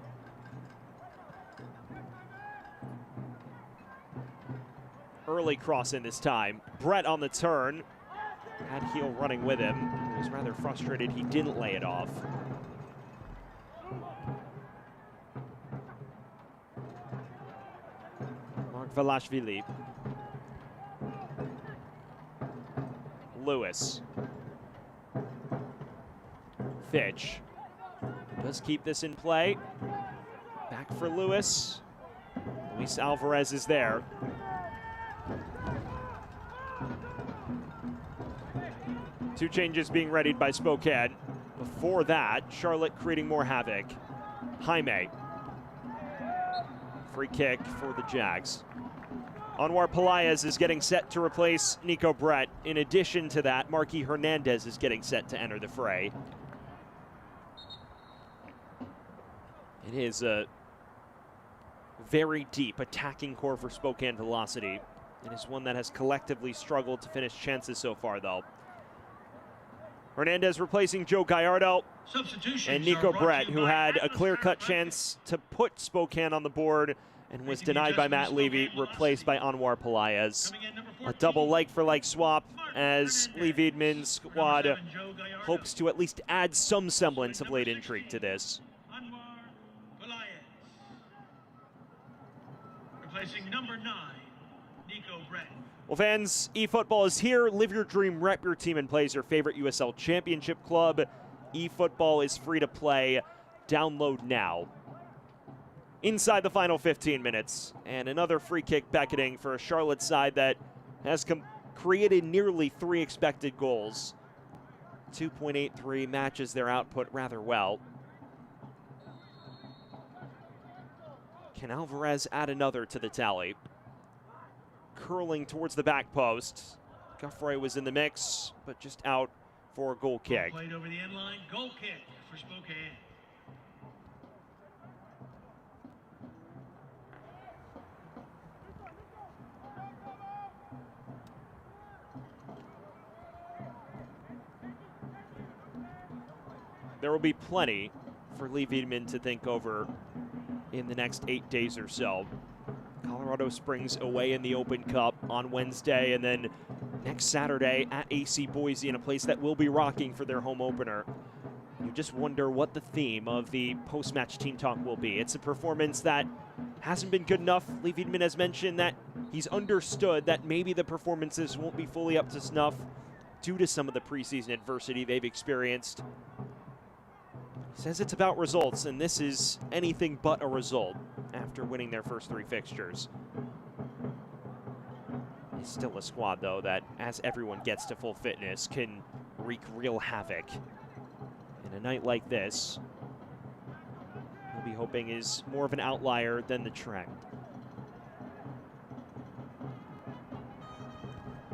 Early cross in this time. Brett on the turn. Had Heel running with him. He was rather frustrated he didn't lay it off. Mark Velashvili. Lewis. Fitch does keep this in play. Back for Lewis. Luis Alvarez is there. Two changes being readied by Spokane. Before that, Charlotte creating more havoc. Jaime. Free kick for the Jags. Anwar Pelaez is getting set to replace Nico Brett. In addition to that, Marquis Hernandez is getting set to enter the fray. It is a very deep attacking core for Spokane Velocity. It is one that has collectively struggled to finish chances so far, though. Hernandez replacing Joe Gallardo and Nico Brett, who had a clear-cut chance to put Spokane on the board and was denied by Matt Levy, replaced by Anwar Pelaez. A double like-for-like swap as Lee Wiedman's squad hopes to at least add some semblance of late intrigue to this. Replacing number 9, Nico Brett. Well, fans, eFootball is here. Live your dream, rep your team, and play as your favorite USL Championship club. eFootball is free to play. Download now. Inside the final 15 minutes, and another free kick beckoning for a Charlotte side that has created nearly 3 expected goals. 2.83 matches their output rather well. Can Alvarez add another to the tally? Curling towards the back post. Guffroy was in the mix, but just out for a goal kick. Played over the end line, goal kick for Spokane. There will be plenty for Lee Wiedman to think over in the next 8 days or so. Colorado Springs away in the Open Cup on Wednesday, and then next Saturday at AC Boise in a place that will be rocking for their home opener. You just wonder what the theme of the post-match team talk will be. It's a performance that hasn't been good enough. Lee Wiedman has mentioned that he's understood that maybe the performances won't be fully up to snuff due to some of the preseason adversity they've experienced. He says it's about results, and this is anything but a result after winning their first 3 fixtures. It's still a squad, though, that, as everyone gets to full fitness, can wreak real havoc. And a night like this, we'll be hoping is more of an outlier than the trend.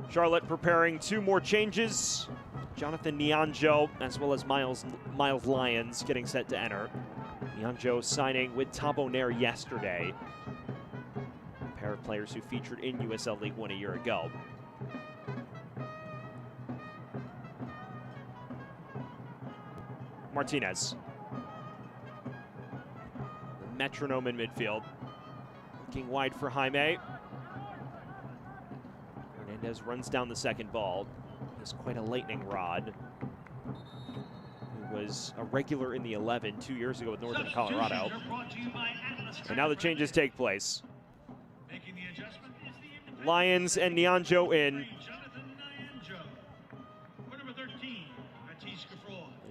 Charlotte preparing 2 more changes. Jonathan Nyonjo, as well as Miles Lyons, getting set to enter. Nyonjo signing with Thabo Nair yesterday. A pair of players who featured in USL League One a year ago. Martinez. The metronome in midfield. Looking wide for Jaime. Hernandez runs down the second ball. Is quite a lightning rod. Who was a regular in the 11 2 years ago with Northern Colorado. And now the changes take place. Lyons and Nyonjo in.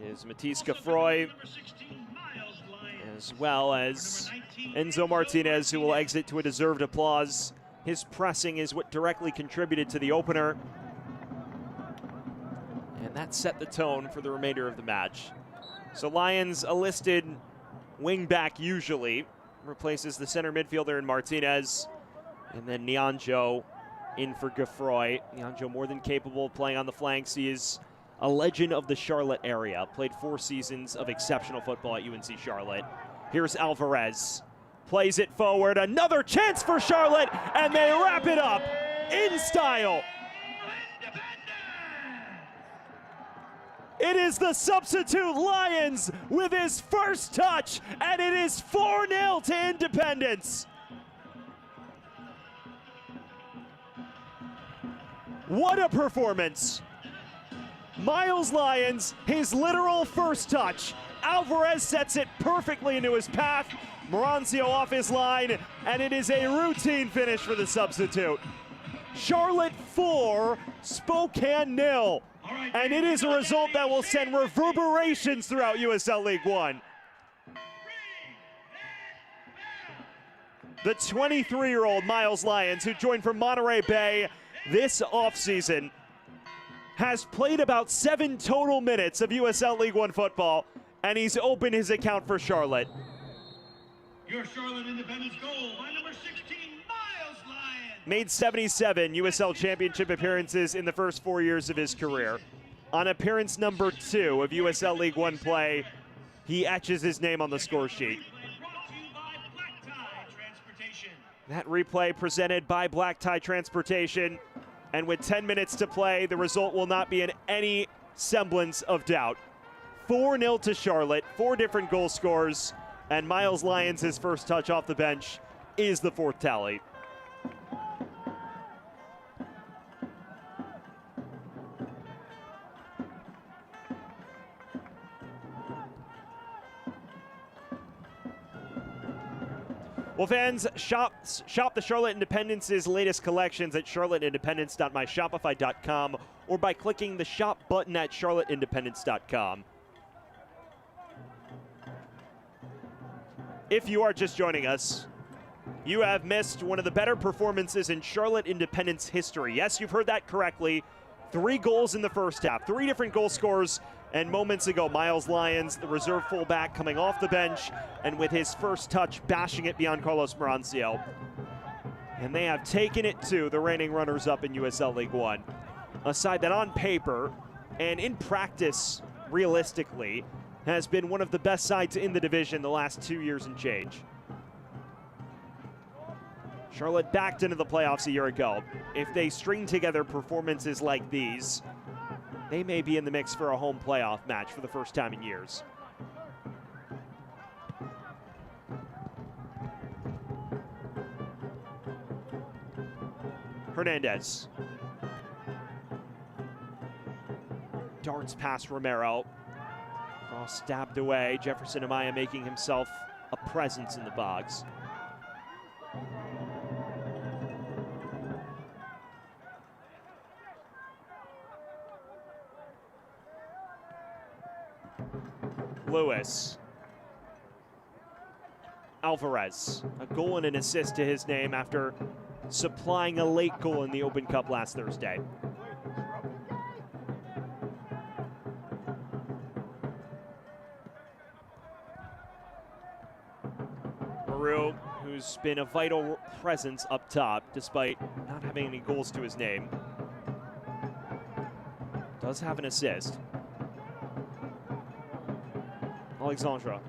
It is Matisse Gaffroy, as well as Enzo Martinez, who will exit to a deserved applause. His pressing is what directly contributed to the opener. And that set the tone for the remainder of the match. So Lyons, a listed wing back usually, replaces the center midfielder in Martinez. And then Nyonjo in for Gaffroy. Nyonjo more than capable of playing on the flanks. He is a legend of the Charlotte area. Played 4 seasons of exceptional football at UNC Charlotte. Here's Alvarez. Plays it forward. Another chance for Charlotte, and they wrap it up in style. It is the substitute Lyons with his first touch, and it is 4-0 to Independence. What a performance! Miles Lyons, his literal first touch. Alvarez sets it perfectly into his path. Marancio off his line, and it is a routine finish for the substitute. Charlotte 4, Spokane 0. And it is a result that will send reverberations throughout USL League One. The 23-year-old Miles Lyons, who joined from Monterey Bay this offseason, has played about 7 total minutes of USL League One football, and he's opened his account for Charlotte. Your Charlotte Independence goal by number 16, Miles Lyons. Made 77 USL Championship appearances in the first 4 years of his career. On appearance number 2 of USL League One play, he etches his name on the score sheet. That replay presented by Black Tie Transportation. And with 10 minutes to play, the result will not be in any semblance of doubt. 4-0 to Charlotte, 4 different goal scorers, and Miles Lyons, his first touch off the bench, is the 4th tally. Well, fans, shop the Charlotte Independence's latest collections at charlotteindependence.myshopify.com or by clicking the shop button at charlotteindependence.com. If you are just joining us, you have missed one of the better performances in Charlotte Independence history. Yes, you've heard that correctly. 3 goals in the first half, 3 different goal scorers. And moments ago, Miles Lyons, the reserve fullback, coming off the bench and with his first touch, bashing it beyond Carlos Marancio. And they have taken it to the reigning runners-up in USL League One. A side that on paper and in practice, realistically, has been one of the best sides in the division the last 2 years and change. Charlotte backed into the playoffs a year ago. If they string together performances like these, they may be in the mix for a home playoff match for the first time in years. Hernandez. Darts past Romero. Cross stabbed away. Jefferson Amaya making himself a presence in the box. Lewis. Alvarez, a goal and an assist to his name after supplying a late goal in the Open Cup last Thursday. Maru, who's been a vital presence up top despite not having any goals to his name, does have an assist. Alexandra.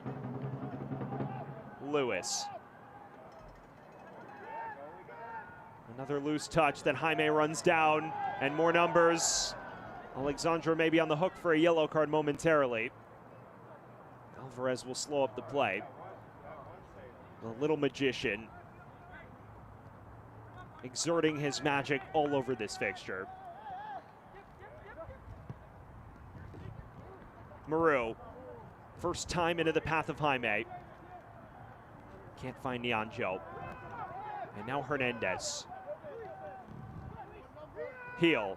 Lewis. Another loose touch that Jaime runs down, and more numbers. Alexandra may be on the hook for a yellow card momentarily. Alvarez will slow up the play. The little magician exerting his magic all over this fixture. Maru. First time into the path of Jaime. Can't find Nianjo. And now Hernandez. Heel.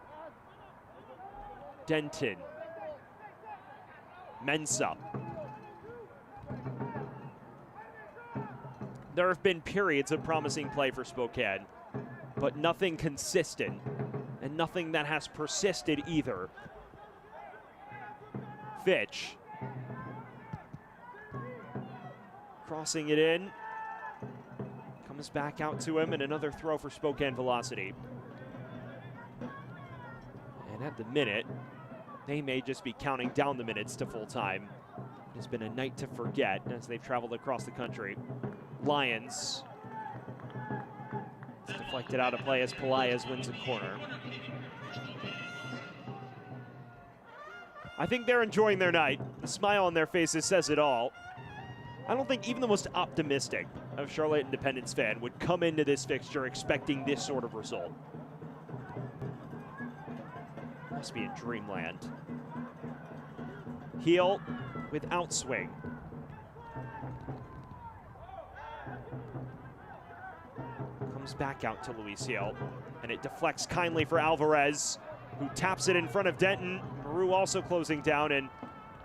Denton. Mensah. There have been periods of promising play for Spokane, but nothing consistent and nothing that has persisted either. Fitch. Crossing it in. Comes back out to him, and another throw for Spokane Velocity. And at the minute, they may just be counting down the minutes to full time. It has been a night to forget as they've traveled across the country. Lions. It's deflected out of play as Pelaez wins a corner. I think they're enjoying their night. The smile on their faces says it all. I don't think even the most optimistic of Charlotte Independence fan would come into this fixture expecting this sort of result. Must be in dreamland. Heel with outswing. Comes back out to Luis Heel, and it deflects kindly for Alvarez, who taps it in front of Denton. Maru also closing down, and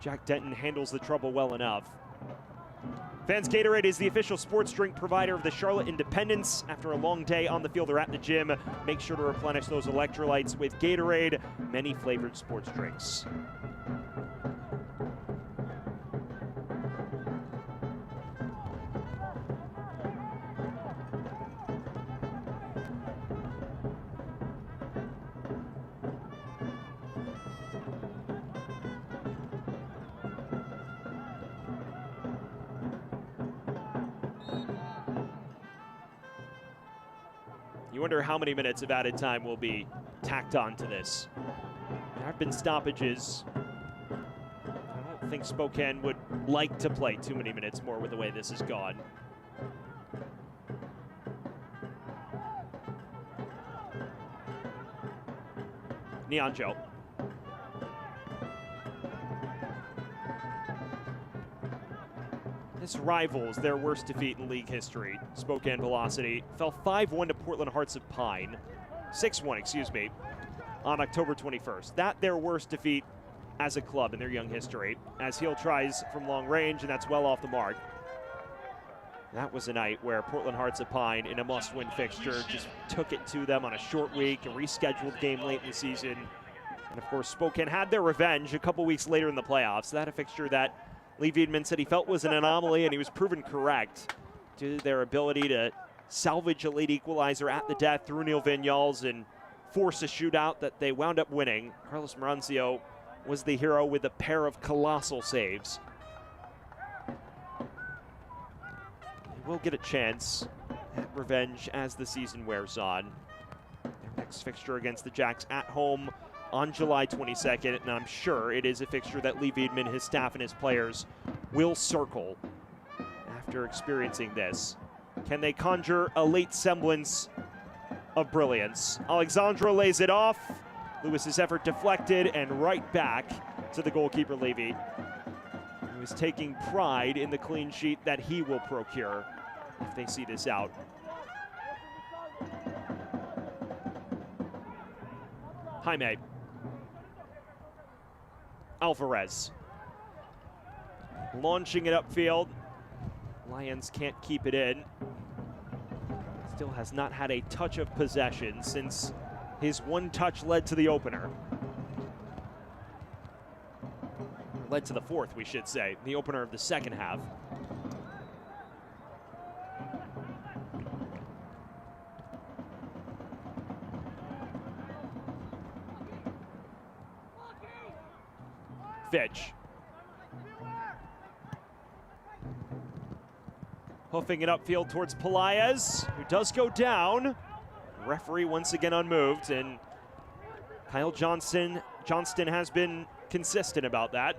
Jack Denton handles the trouble well enough. Fans, Gatorade is the official sports drink provider of the Charlotte Independents. After a long day on the field or at the gym, make sure to replenish those electrolytes with Gatorade, many flavored sports drinks. You wonder how many minutes of added time will be tacked on to this. There have been stoppages. I don't think Spokane would like to play too many minutes more with the way this has gone. Nyonjo. This rivals their worst defeat in league history. Spokane Velocity fell 5-1 to Portland Hearts of Pine. 6-1, excuse me, on October 21st. That their worst defeat as a club in their young history, as Heel tries from long range, and that's well off the mark. That was a night where Portland Hearts of Pine, in a must-win fixture, just took it to them on a short week, a rescheduled game late in the season. And of course, Spokane had their revenge a couple weeks later in the playoffs. That a fixture that Lee Wiedemann said he felt was an anomaly, and he was proven correct to their ability to salvage a late equalizer at the death through Neil Vignals and force a shootout that they wound up winning. Carlos Marancio was the hero with a pair of colossal saves. They will get a chance at revenge as the season wears on. Their next fixture against the Jacks at home on July 22nd, and I'm sure it is a fixture that Lee Wiedemann, his staff, and his players will circle after experiencing this. Can they conjure a late semblance of brilliance? Alexandra lays it off. Lewis's effort deflected and right back to the goalkeeper Levy, who is taking pride in the clean sheet that he will procure if they see this out. Jaime. Alvarez. Launching it upfield. Lions can't keep it in. Still has not had a touch of possession since his one touch led to the opener. Led to the fourth, we should say, the opener of the second half. Fitch. Hoofing it upfield towards Pelaez, who does go down. Referee once again unmoved, and Kyle Johnston has been consistent about that.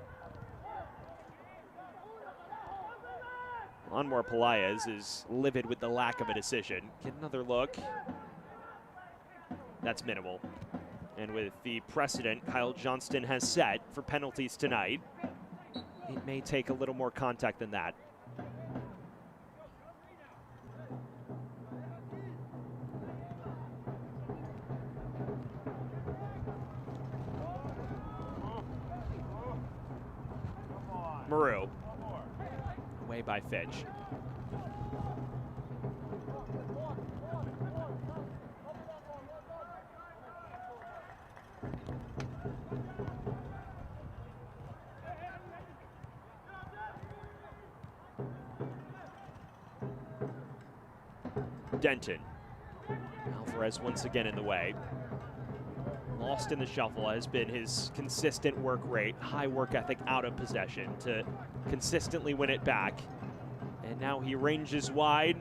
Anwar Pelaez is livid with the lack of a decision. Get another look. That's minimal. And with the precedent Kyle Johnston has set for penalties tonight, it may take a little more contact than that. Maru. Away by Fitch. Denton. Alvarez once again in the way. Lost in the shuffle has been his consistent work rate, high work ethic out of possession to consistently win it back. And now he ranges wide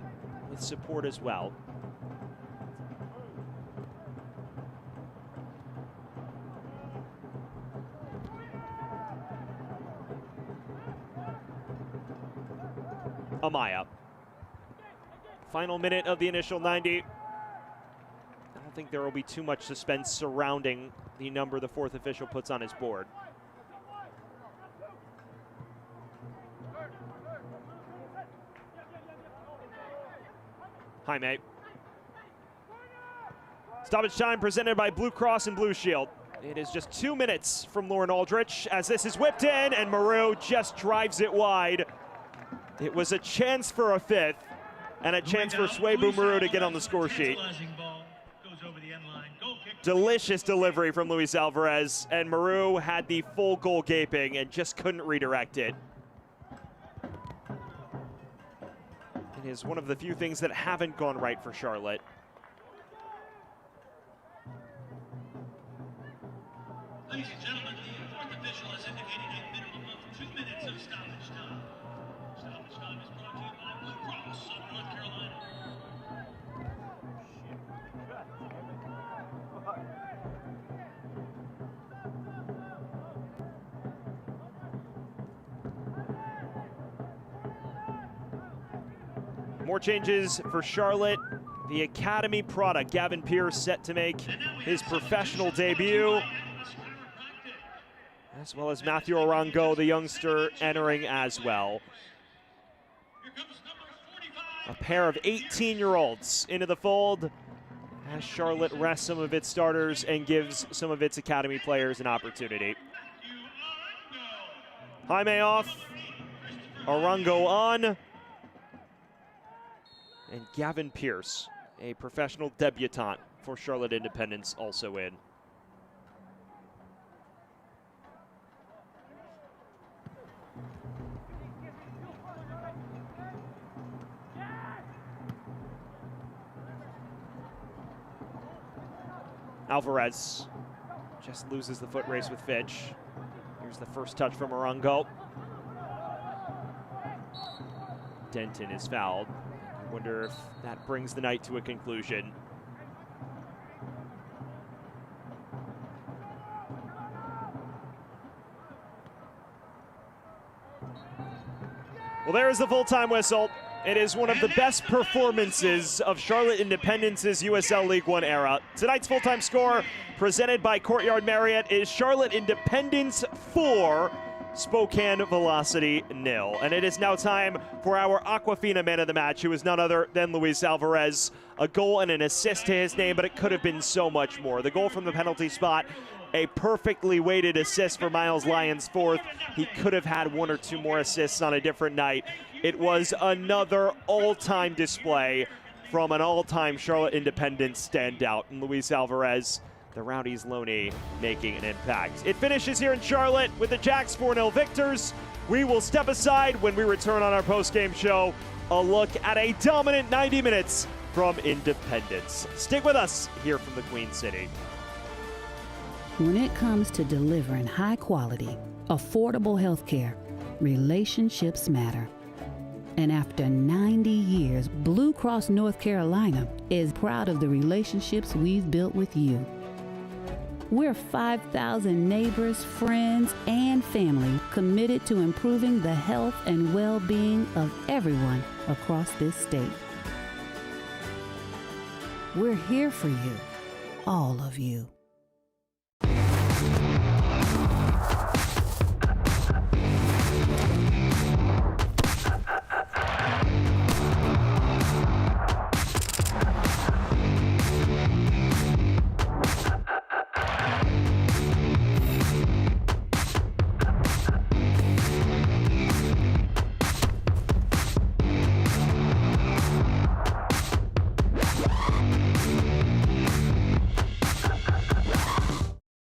with support as well. Amaya. Final minute of the initial 90. I don't don't think there will be too much suspense surrounding the number the fourth official puts on his board. Jaime. Stoppage time presented by Blue Cross and Blue Shield. It is just 2 minutes from Lauren Aldrich as this is whipped in, and Maru just drives it wide. It was a chance for a fifth and a chance for Swebu Maru to get on the score sheet. Delicious delivery from Luis Alvarez, and Maru had the full goal gaping and just couldn't redirect it. It is one of the few things that haven't gone right for Charlotte. Ladies and gentlemen, the fourth official has indicated a minimum of 2 minutes of stoppage time. Stoppage time is brought to you by Blue Cross of North Carolina. More changes for Charlotte. The academy product, Gavin Pierce, set to make his professional debut, as well as Matthew Orango, the youngster, entering as well. A pair of 18-year-olds into the fold as Charlotte rests some of its starters and gives some of its academy players an opportunity. Jaime off, Orango on, and Gavin Pierce, a professional debutant for Charlotte Independence, also in. Alvarez just loses the foot race with Fitch. Here's the first touch from Orango. Denton is fouled. I wonder if that brings the night to a conclusion. Well, there is the full-time whistle. It is one of the best performances of Charlotte Independence's USL League One era. Tonight's full-time score, presented by Courtyard Marriott, is Charlotte Independence 4, Spokane Velocity 0. And it is now time for our Aquafina man of the match, who is none other than Luis Alvarez. A goal and an assist to his name, but it could have been so much more. The goal from the penalty spot, a perfectly weighted assist for Miles Lyons' fourth. He could have had one or two more assists on a different night. It was another all-time display from an all-time Charlotte Independence standout. And Luis Alvarez, the Rowdies' Loney, making an impact. It finishes here in Charlotte with the Jacks 4-0 victors. We will step aside when we return on our post-game show. A look at a dominant 90 minutes from Independence. Stick with us here from the Queen City. When it comes to delivering high-quality, affordable health care, relationships matter. And after 90 years, Blue Cross North Carolina is proud of the relationships we've built with you. We're 5,000 neighbors, friends, and family committed to improving the health and well-being of everyone across this state. We're here for you, all of you.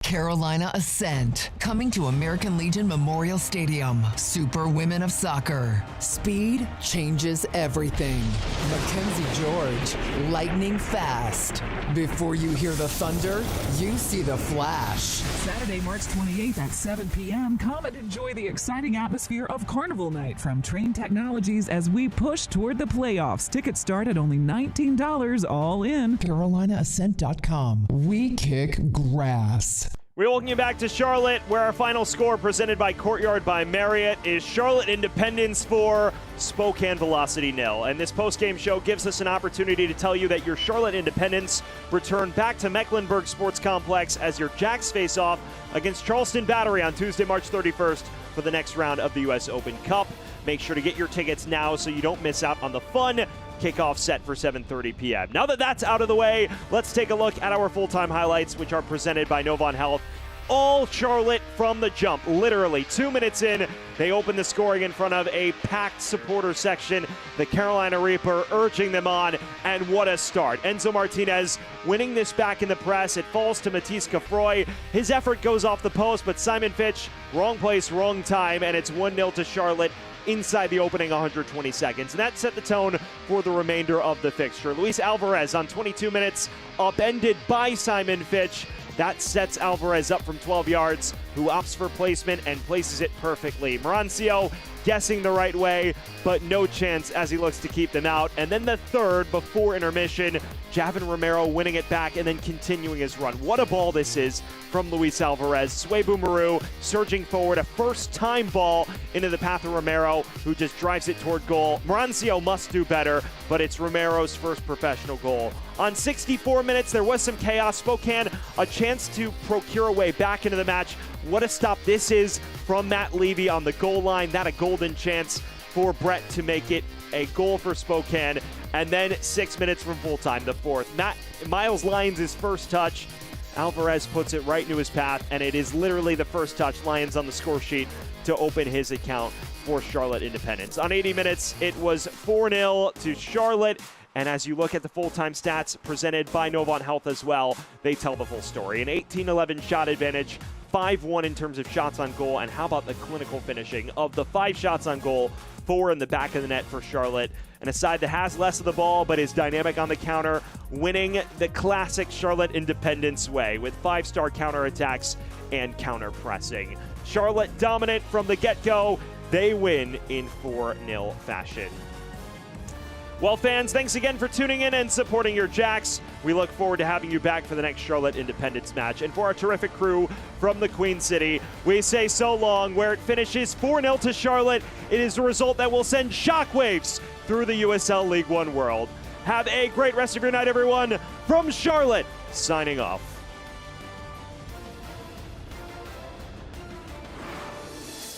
Carolina Ascent, coming to American Legion Memorial Stadium. Super Women of Soccer. Speed changes everything. Mackenzie George, lightning fast. Before you hear the thunder, you see the flash. Saturday, March 28th at 7 p.m., come and enjoy the exciting atmosphere of Carnival Night from Train Technologies as we push toward the playoffs. Tickets start at only $19 all in. CarolinaAscent.com. We kick grass. We welcome you back to Charlotte, where our final score, presented by Courtyard by Marriott, is Charlotte Independence 4, Spokane Velocity 0. And this post-game show gives us an opportunity to tell you that your Charlotte Independence return back to Mecklenburg Sports Complex as your Jacks face off against Charleston Battery on Tuesday, March 31st for the next round of the U.S. Open Cup. Make sure to get your tickets now so you don't miss out on the fun kickoff set for 7:30 p.m. Now that that's out of the way, let's take a look at our full-time highlights, which are presented by Novant Health. All Charlotte from the jump. Literally 2 minutes in, they open the scoring in front of a packed supporter section. The Carolina Reaper urging them on, and what a start. Enzo Martinez winning this back in the press. It falls to Matisse Cafroy. His effort goes off the post, but Simon Fitch, wrong place, wrong time, and it's 1-0 to Charlotte inside the opening 120 seconds. And that set the tone for the remainder of the fixture. Luis Alvarez on 22 minutes, upended by Simon Fitch. That sets Alvarez up from 12 yards, who opts for placement and places it perfectly. Marancio guessing the right way, but no chance as he looks to keep them out. And then the third before intermission, Javin Romero winning it back and then continuing his run. What a ball this is from Luis Alvarez. Suebu Maru surging forward, a first-time ball into the path of Romero, who just drives it toward goal. Marancio must do better, but it's Romero's first professional goal. On 64 minutes, there was some chaos. Spokane, a chance to procure a way back into the match. What a stop this is from Matt Levy on the goal line. That a golden chance for Brett to make it a goal for Spokane. And then 6 minutes from full time, the fourth. Miles Lyons' first touch. Alvarez puts it right into his path, and it is literally the first touch. Lyons on the score sheet to open his account for Charlotte Independence. On 80 minutes, it was 4-0 to Charlotte. And as you look at the full-time stats presented by Novant Health as well, they tell the full story. An 18-11 shot advantage, 5-1 in terms of shots on goal, and how about the clinical finishing? Of the 5 shots on goal, 4 in the back of the net for Charlotte. And a side that has less of the ball but is dynamic on the counter, winning the classic Charlotte Independence way with 5-star counterattacks and counter-pressing. Charlotte dominant from the get-go. They win in 4-0 fashion. Well, fans, thanks again for tuning in and supporting your Jacks. We look forward to having you back for the next Charlotte Independence match. And for our terrific crew from the Queen City, we say so long. Where it finishes 4-0 to Charlotte, it is a result that will send shockwaves through the USL League One world. Have a great rest of your night, everyone. From Charlotte, signing off.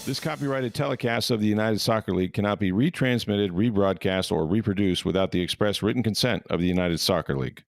This copyrighted telecast of the United Soccer League cannot be retransmitted, rebroadcast, or reproduced without the express written consent of the United Soccer League.